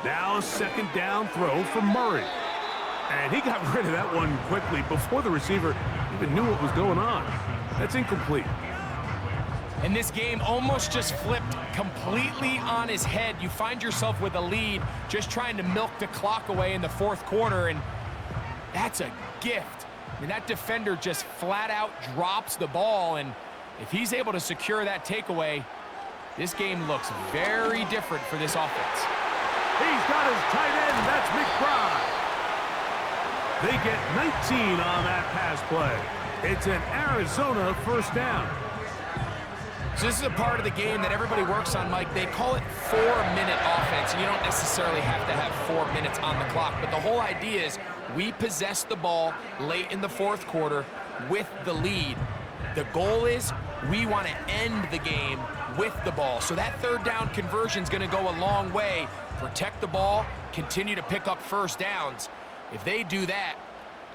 Now a 2nd down throw from Murray. And he got rid of that one quickly before the receiver even knew what was going on. That's incomplete. And this game almost just flipped completely on his head. You find yourself with a lead, just trying to milk the clock away in the 4th quarter, and that's a gift. I mean, that defender just flat out drops the ball, and if he's able to secure that takeaway, this game looks very different for this offense. He's got his tight end. That's McBride. They get 19 on that pass play. It's an Arizona 1st down. So this is a part of the game that everybody works on, Mike. They call it 4-minute offense, and you don't necessarily have to have 4 minutes on the clock. But the whole idea is we possess the ball late in the 4th quarter with the lead. The goal is we want to end the game with the ball. So that 3rd down conversion is going to go a long way. Protect the ball, continue to pick up 1st downs. If they do that,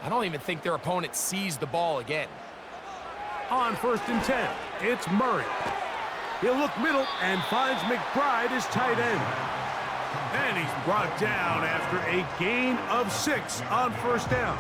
I don't even think their opponent sees the ball again. On 1st and 10, it's Murray. He'll look middle and finds McBride as tight end. And he's brought down after a gain of 6 on first down.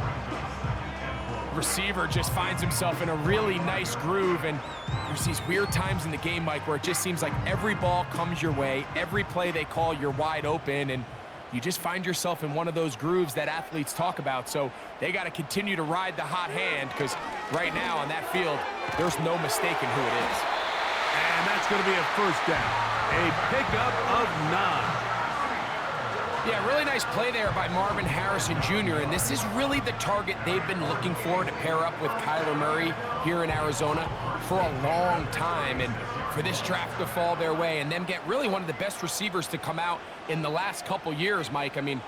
Receiver just finds himself in a really nice groove, and there's these weird times in the game, Mike, where it just seems like every ball comes your way, every play they call, you're wide open, and you just find yourself in one of those grooves that athletes talk about. So they got to continue to ride the hot hand, because right now on that field, there's no mistaking who it is. And that's going to be a first down. A pickup of 9. Yeah, really nice play there by Marvin Harrison Jr., and this is really the target they've been looking for to pair up with Kyler Murray here in Arizona for a long time, and for this draft to fall their way and them get really one of the best receivers to come out in the last couple years, Mike. I mean,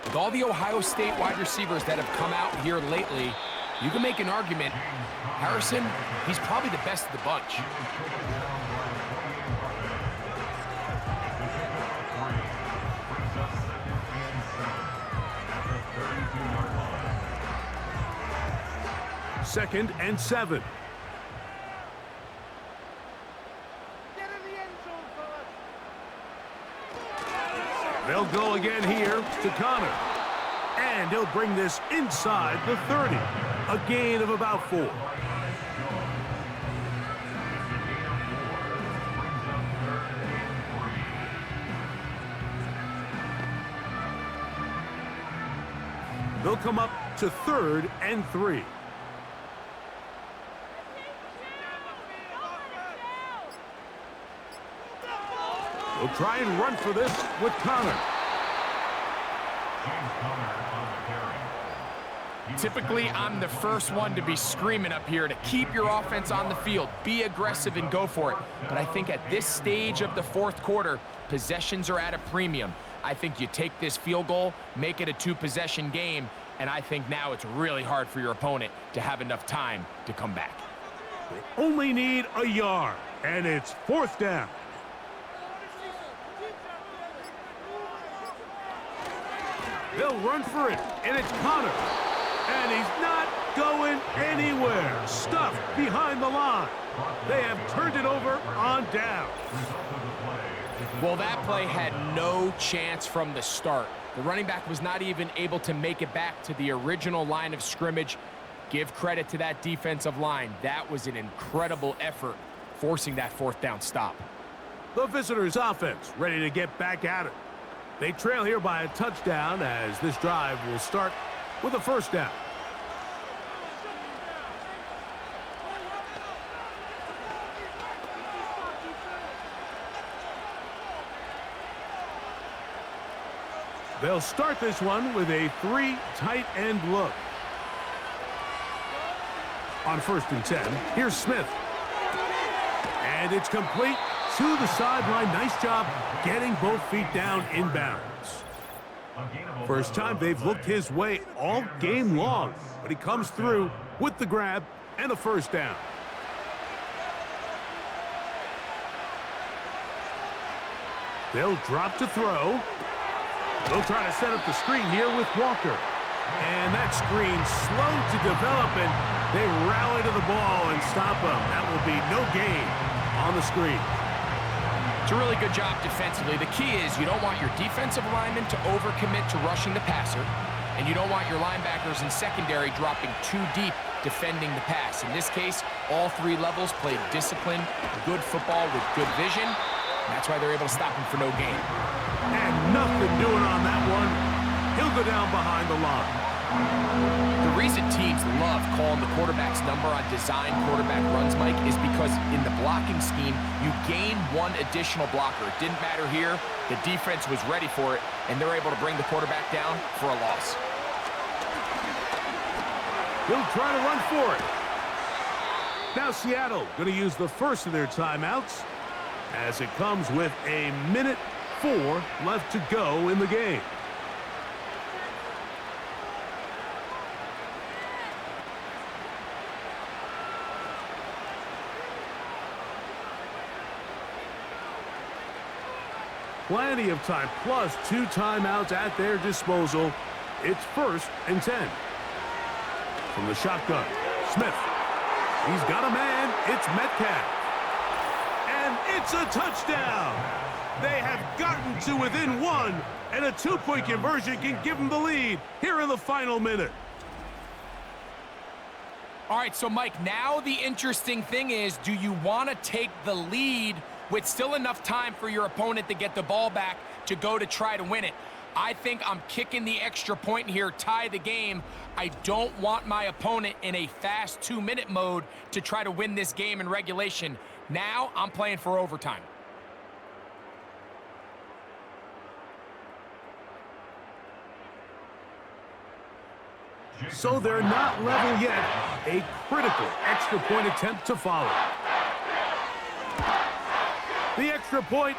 with all the Ohio State wide receivers that have come out here lately, you can make an argument. Harrison, he's probably the best of the bunch. Second and 7. They'll go again here to Connor. And he'll bring this inside the 30. A gain of about 4. They'll come up to 3rd and 3. We'll try and run for this with Connor. Typically, I'm the first one to be screaming up here to keep your offense on the field, be aggressive and go for it. But I think at this stage of the fourth quarter, possessions are at a premium. I think you take this field goal, make it a 2-possession game, and I think now it's really hard for your opponent to have enough time to come back. They only need a yard, and it's 4th down. They'll run for it, and it's Connor. And he's not going anywhere. Stuffed behind the line. They have turned it over on down. Well, that play had no chance from the start. The running back was not even able to make it back to the original line of scrimmage. Give credit to that defensive line. That was an incredible effort, forcing that 4th down stop. The visitors' offense ready to get back at it. They trail here by a touchdown as this drive will start with a first down. They'll start this one with a 3 tight end look. On 1st and 10, here's Smith. And it's complete to the sideline. Nice job getting both feet down inbounds. First time they've looked his way all game long, but he comes through with the grab and a first down. They'll drop to throw. They'll try to set up the screen here with Walker. And that screen slow to develop, and they rally to the ball and stop him. That will be no gain on the screen. It's a really good job defensively. The key is you don't want your defensive linemen to overcommit to rushing the passer, and you don't want your linebackers in secondary dropping too deep defending the pass. In this case, all 3 levels played disciplined, good football with good vision. That's why they're able to stop him for no gain. And nothing doing on that one. He'll go down behind the line. The reason teams love calling the quarterback's number on design quarterback runs, Mike, is because in the blocking scheme, you gain 1 additional blocker. It didn't matter here. The defense was ready for it, and they're able to bring the quarterback down for a loss. He'll try to run for it. Now Seattle going to use the first of their timeouts as it comes with a minute 4 left to go in the game. Plenty of time, plus 2 timeouts at their disposal. It's 1st and 10. From the shotgun, Smith. He's got a man. It's Metcalf. And it's a touchdown. They have gotten to within one, and a two-point conversion can give them the lead here in the final minute. All right, so Mike, now the interesting thing is, do you want to take the lead with still enough time for your opponent to get the ball back to go to try to win it? I think I'm kicking the extra point here, tie the game. I don't want my opponent in a fast 2-minute mode to try to win this game in regulation. Now I'm playing for overtime. So they're not level yet. A critical extra point attempt to follow. The extra point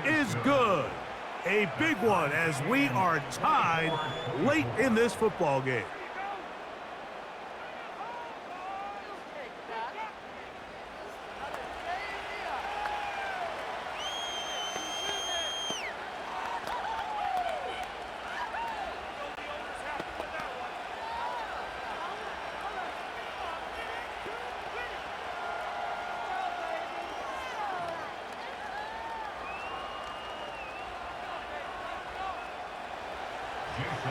is good. A big one as we are tied late in this football game.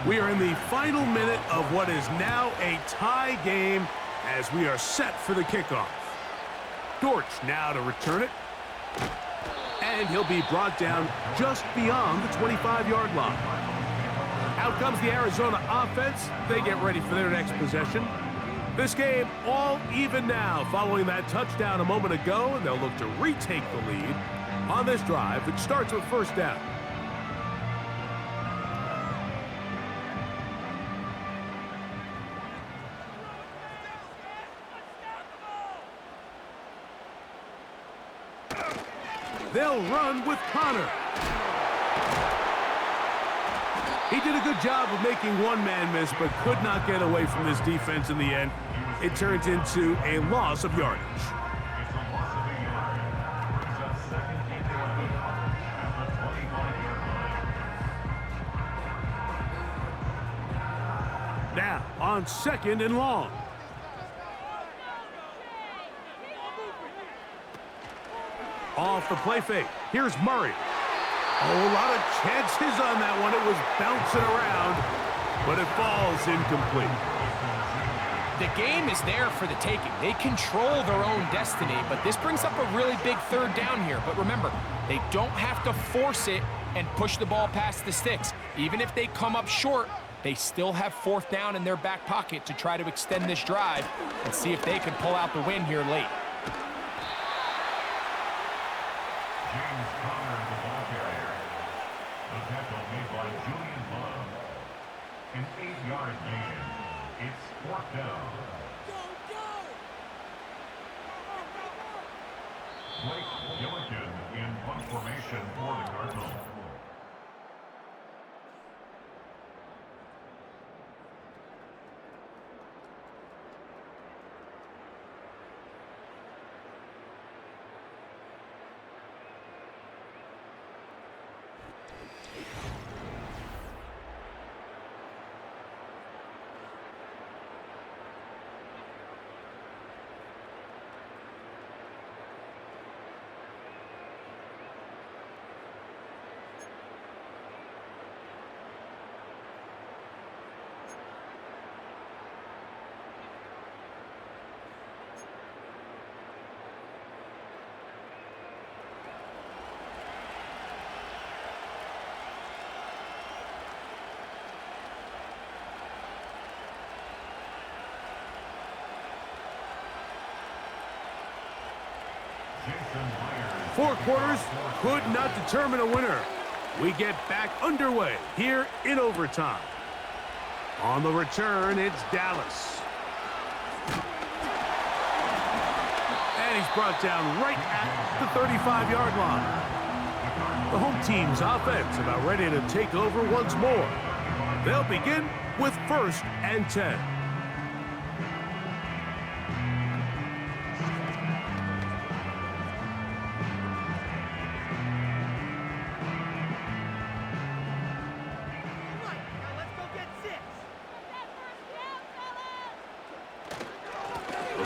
We are in the final minute of what is now a tie game as we are set for the kickoff. Dortch now to return it. And he'll be brought down just beyond the 25-yard line. Out comes the Arizona offense. They get ready for their next possession. This game all even now following that touchdown a moment ago, and they'll look to retake the lead on this drive that starts with first down. They'll run with Connor. He did a good job of making one man miss, but could not get away from this defense in the end. It turns into a loss of yardage. Now on second and long. Off the play fake. Here's Murray. Oh, a lot of chances on that one. It was bouncing around, but it falls incomplete. The game is there for the taking. They control their own destiny, but this brings up a really big third down here. But remember, they don't have to force it and push the ball past the sticks. Even if they come up short, they still have fourth down in their back pocket to try to extend this drive and see if they can pull out the win here late. James Conner, the ball carrier. The tackle made by Julian Love. An 8-yard gain. It's fourth down. Blake Gilligan in punt formation for the Cardinals. Four quarters could not determine a winner. We get back underway here in overtime. On the return, it's Dallas. And he's brought down right at the 35-yard line. The home team's offense about ready to take over once more. They'll begin with first and 10.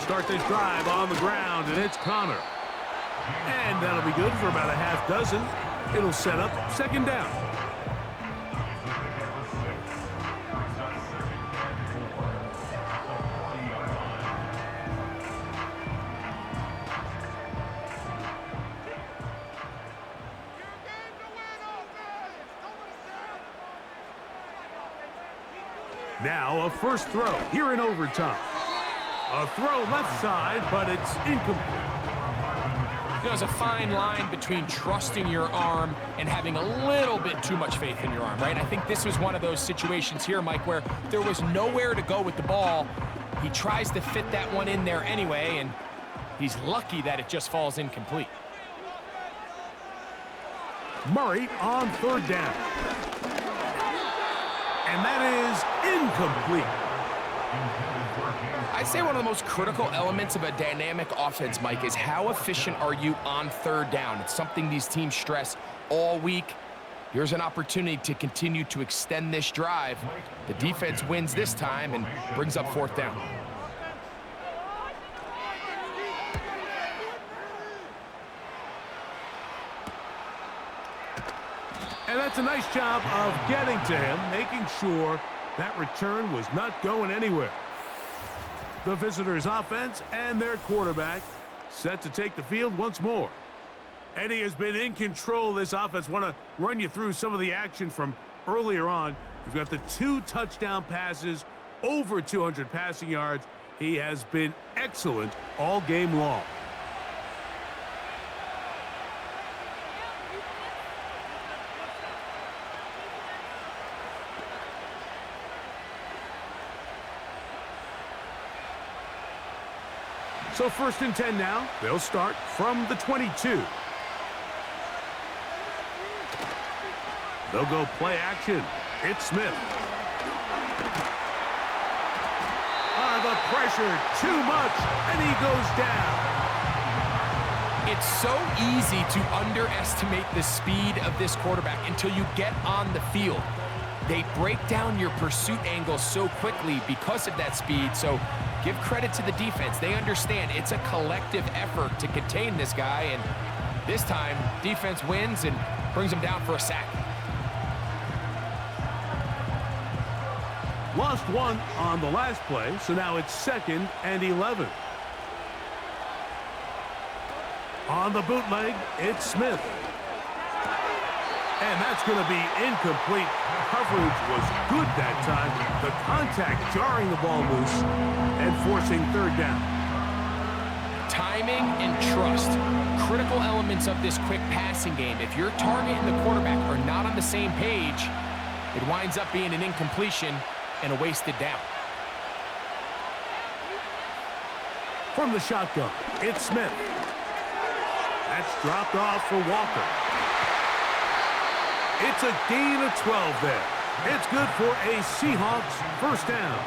Start this drive on the ground, and it's Connor. And that'll be good for about a half dozen. It'll set up second down. Now a first throw here in overtime. A throw left side, but it's incomplete. There's a fine line between trusting your arm and having a little bit too much faith in your arm, right? I think this was one of those situations here, Mike, where there was nowhere to go with the ball. He tries to fit that one in there anyway, and he's lucky that it just falls incomplete. Murray on third down. And that is incomplete. I'd say one of the most critical elements of a dynamic offense, Mike, is how efficient are you on third down? It's something these teams stress all week. Here's an opportunity to continue to extend this drive. The defense wins this time and brings up fourth down. And that's a nice job of getting to him, making sure that return was not going anywhere. The visitors' offense and their quarterback set to take the field once more. And he has been in control of this offense. Want to run you through some of the action from earlier on. You've got the 2 touchdown passes, over 200 passing yards. He has been excellent all game long. So first and 10 now. They'll start from the 22. They'll go play action. It's Smith. The pressure, too much, and he goes down. It's so easy to underestimate the speed of this quarterback until you get on the field. They break down your pursuit angle so quickly because of that speed, so give credit to the defense. They understand it's a collective effort to contain this guy, and this time, defense wins and brings him down for a sack. Lost one on the last play, so now it's 2nd and 11. On the bootleg, it's Smith. And that's going to be incomplete. Coverage was good that time. The contact jarring the ball loose and forcing third down. Timing and trust, critical elements of this quick passing game. If your target and the quarterback are not on the same page, it winds up being an incompletion and a wasted down. From the shotgun, it's Smith. That's dropped off for Walker. It's a gain of 12 there. It's good for a Seahawks first down.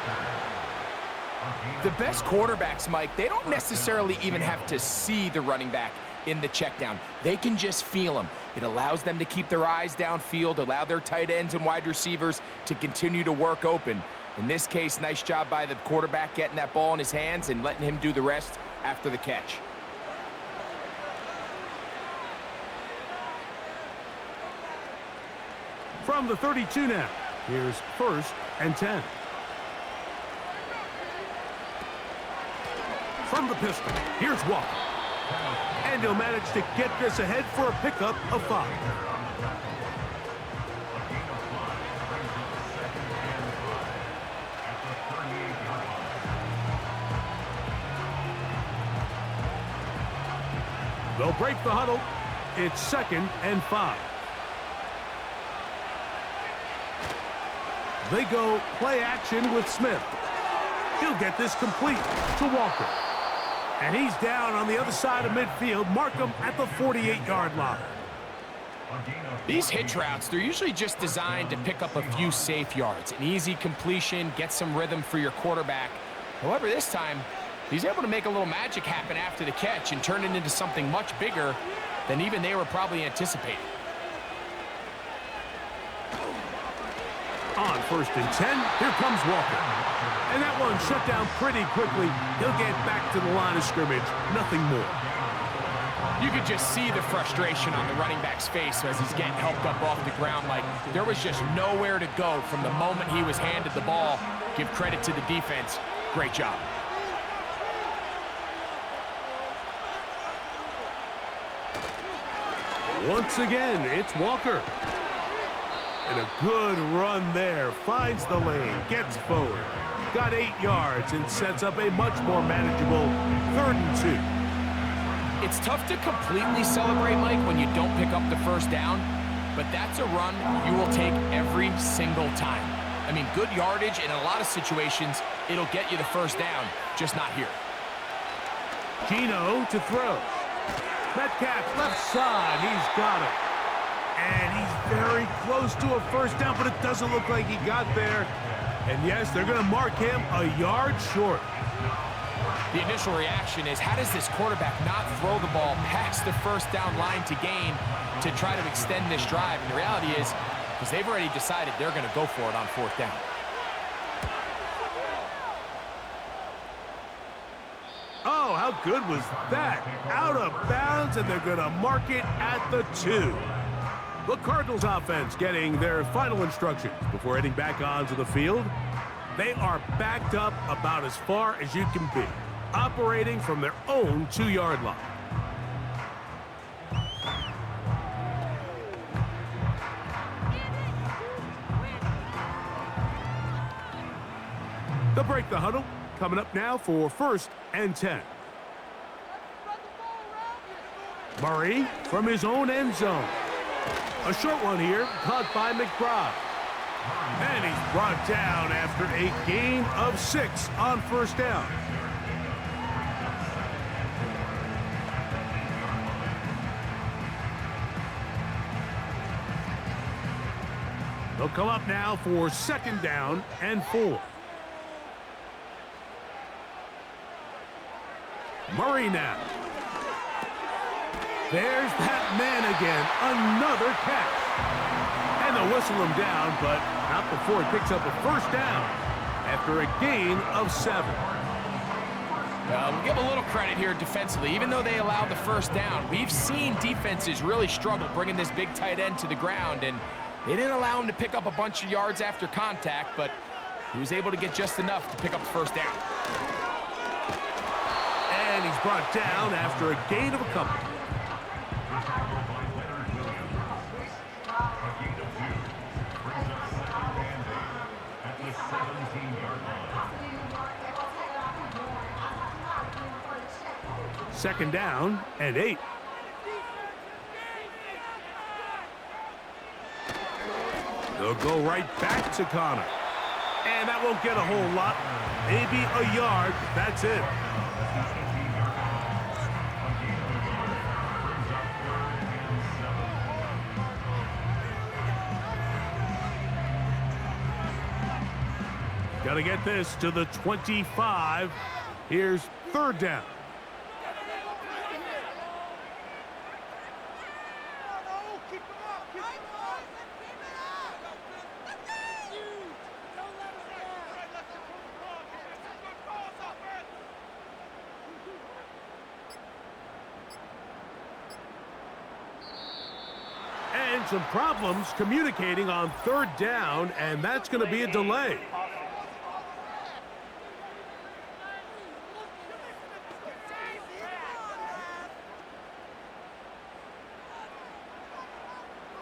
The best quarterbacks, Mike, they don't necessarily even have to see the running back in the check down. They can just feel him. It allows them to keep their eyes downfield, allow their tight ends and wide receivers to continue to work open. In this case, nice job by the quarterback getting that ball in his hands and letting him do the rest after the catch. From the 32 now, here's 1st and 10. From the pistol, here's Walker. And he'll manage to get this ahead for a pickup of 5. They'll break the huddle. It's 2nd and 5. They go play action with Smith. He'll get this complete to Walker. And he's down on the other side of midfield. Mark him at the 48-yard line. These hitch routes, they're usually just designed to pick up a few safe yards. An easy completion, get some rhythm for your quarterback. However, this time, he's able to make a little magic happen after the catch and turn it into something much bigger than even they were probably anticipating. On 1st and 10, here comes Walker. And that one shut down pretty quickly. He'll get back to the line of scrimmage, nothing more. You could just see the frustration on the running back's face as he's getting helped up off the ground. Like, there was just nowhere to go from the moment he was handed the ball. Give credit to the defense. Great job. Once again, it's Walker. And a good run there. Finds the lane, gets forward. Got 8 yards and sets up a much more manageable 3rd and 2. It's tough to completely celebrate, Mike, when you don't pick up the first down, but that's a run you will take every single time. I mean, good yardage, and in a lot of situations, it'll get you the first down, just not here. Gino to throw. Metcalf, left side, he's got it. And he's very close to a first down, but it doesn't look like he got there. And yes, they're going to mark him a yard short. The initial reaction is, how does this quarterback not throw the ball past the first down line to gain to try to extend this drive? And the reality is, because they've already decided they're going to go for it on 4th down. Oh, how good was that? Out of bounds, and they're going to mark it at the 2. The Cardinals offense getting their final instructions before heading back onto the field. They are backed up about as far as you can be, operating from their own 2-yard line. They'll break the huddle. Coming up now for 1st and 10. Murray from his own end zone. A short one here, caught by McBride. And he's brought down after a gain of 6 on 1st down. They'll come up now for 2nd down and 4. Murray now. There's that man again. Another catch. And they'll whistle him down, but not before he picks up a 1st down after a gain of 7. We'll give a little credit here defensively. Even though they allowed the 1st down, we've seen defenses really struggle bringing this big tight end to the ground, and they didn't allow him to pick up a bunch of yards after contact, but he was able to get just enough to pick up the 1st down. And he's brought down after a gain of a couple. Second down and 8. They'll go right back to Connor. And that won't get a whole lot. Maybe a yard. That's it. Got to get this to the 25. Here's 3rd down. And some problems communicating on 3rd down, and that's going to be a delay.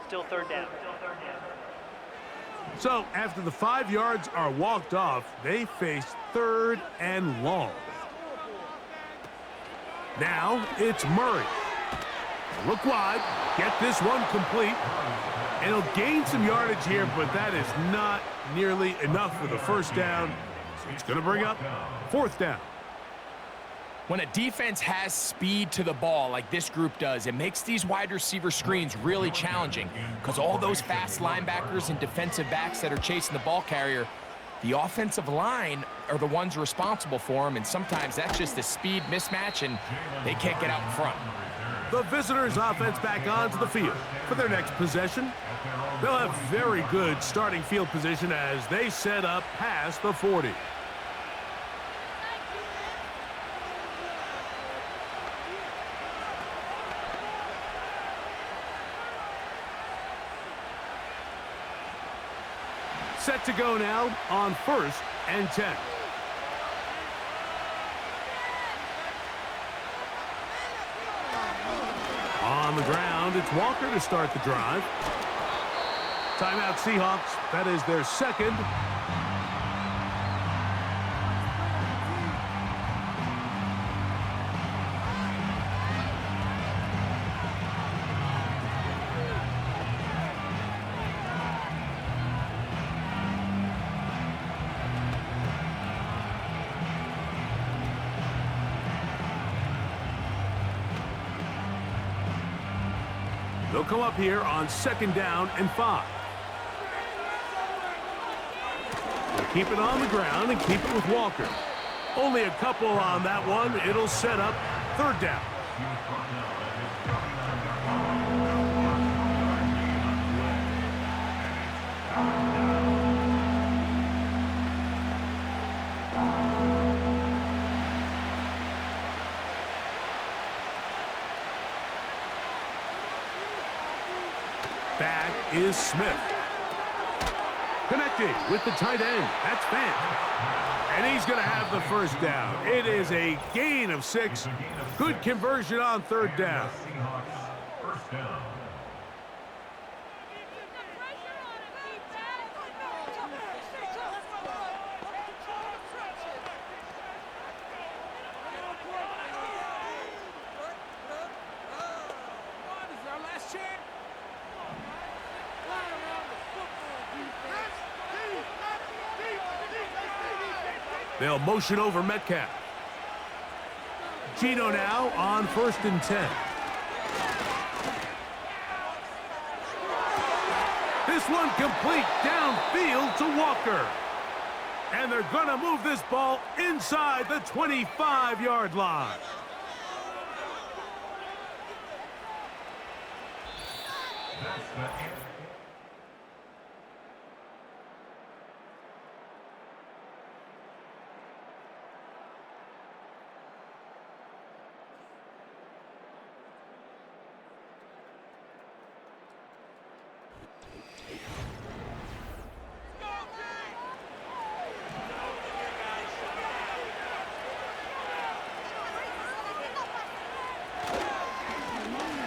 Still 3rd down. So after the 5 yards are walked off, they face 3rd and long. Now it's Murray. Look wide, get this one complete. And he'll gain some yardage here, but that is not nearly enough for the 1st down. So it's going to bring up 4th down. When a defense has speed to the ball like this group does, it makes these wide receiver screens really challenging because all those fast linebackers and defensive backs that are chasing the ball carrier, the offensive line are the ones responsible for them, and sometimes that's just a speed mismatch, and they can't get out in front. The visitors' offense back onto the field for their next possession. They'll have very good starting field position as they set up past the 40. Set to go now on 1st and 10. On the ground, it's Walker to start the drive. Timeout Seahawks. That is their second. They'll come up here on 2nd down and 5. They'll keep it on the ground and keep it with Walker. Only a couple on that one. It'll set up 3rd down. Back is Smith. Connecting with the tight end. That's Fant. And he's going to have the 1st down. It is a gain of 6. Good conversion on 3rd down. Seahawks, 1st down. They'll motion over Metcalf. Gino now on 1st and 10. This one complete downfield to Walker. And they're going to move this ball inside the 25-yard line. That's the end.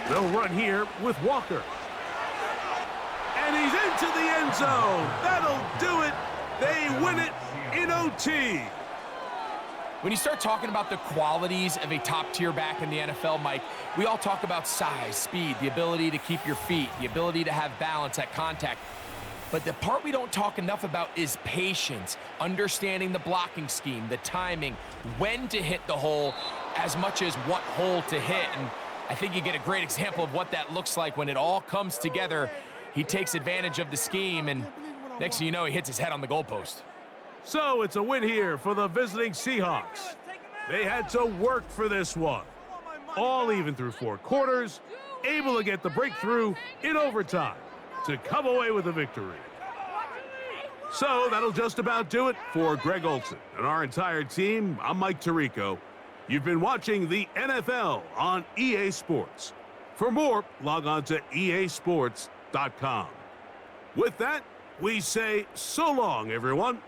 They'll run here with Walker. And he's into the end zone. That'll do it. They win it in OT. When you start talking about the qualities of a top-tier back in the NFL, Mike, we all talk about size, speed, the ability to keep your feet, the ability to have balance at contact. But the part we don't talk enough about is patience, understanding the blocking scheme, the timing, when to hit the hole, as much as what hole to hit. And I think you get a great example of what that looks like when it all comes together. He takes advantage of the scheme, and next thing you know, he hits his head on the goalpost. So it's a win here for the visiting Seahawks. They had to work for this one. All even through 4 quarters, able to get the breakthrough in overtime to come away with a victory. So that'll just about do it for Greg Olson and our entire team. I'm Mike Tirico. You've been watching the NFL on EA Sports. For more, log on to easports.com. With that, we say so long, everyone.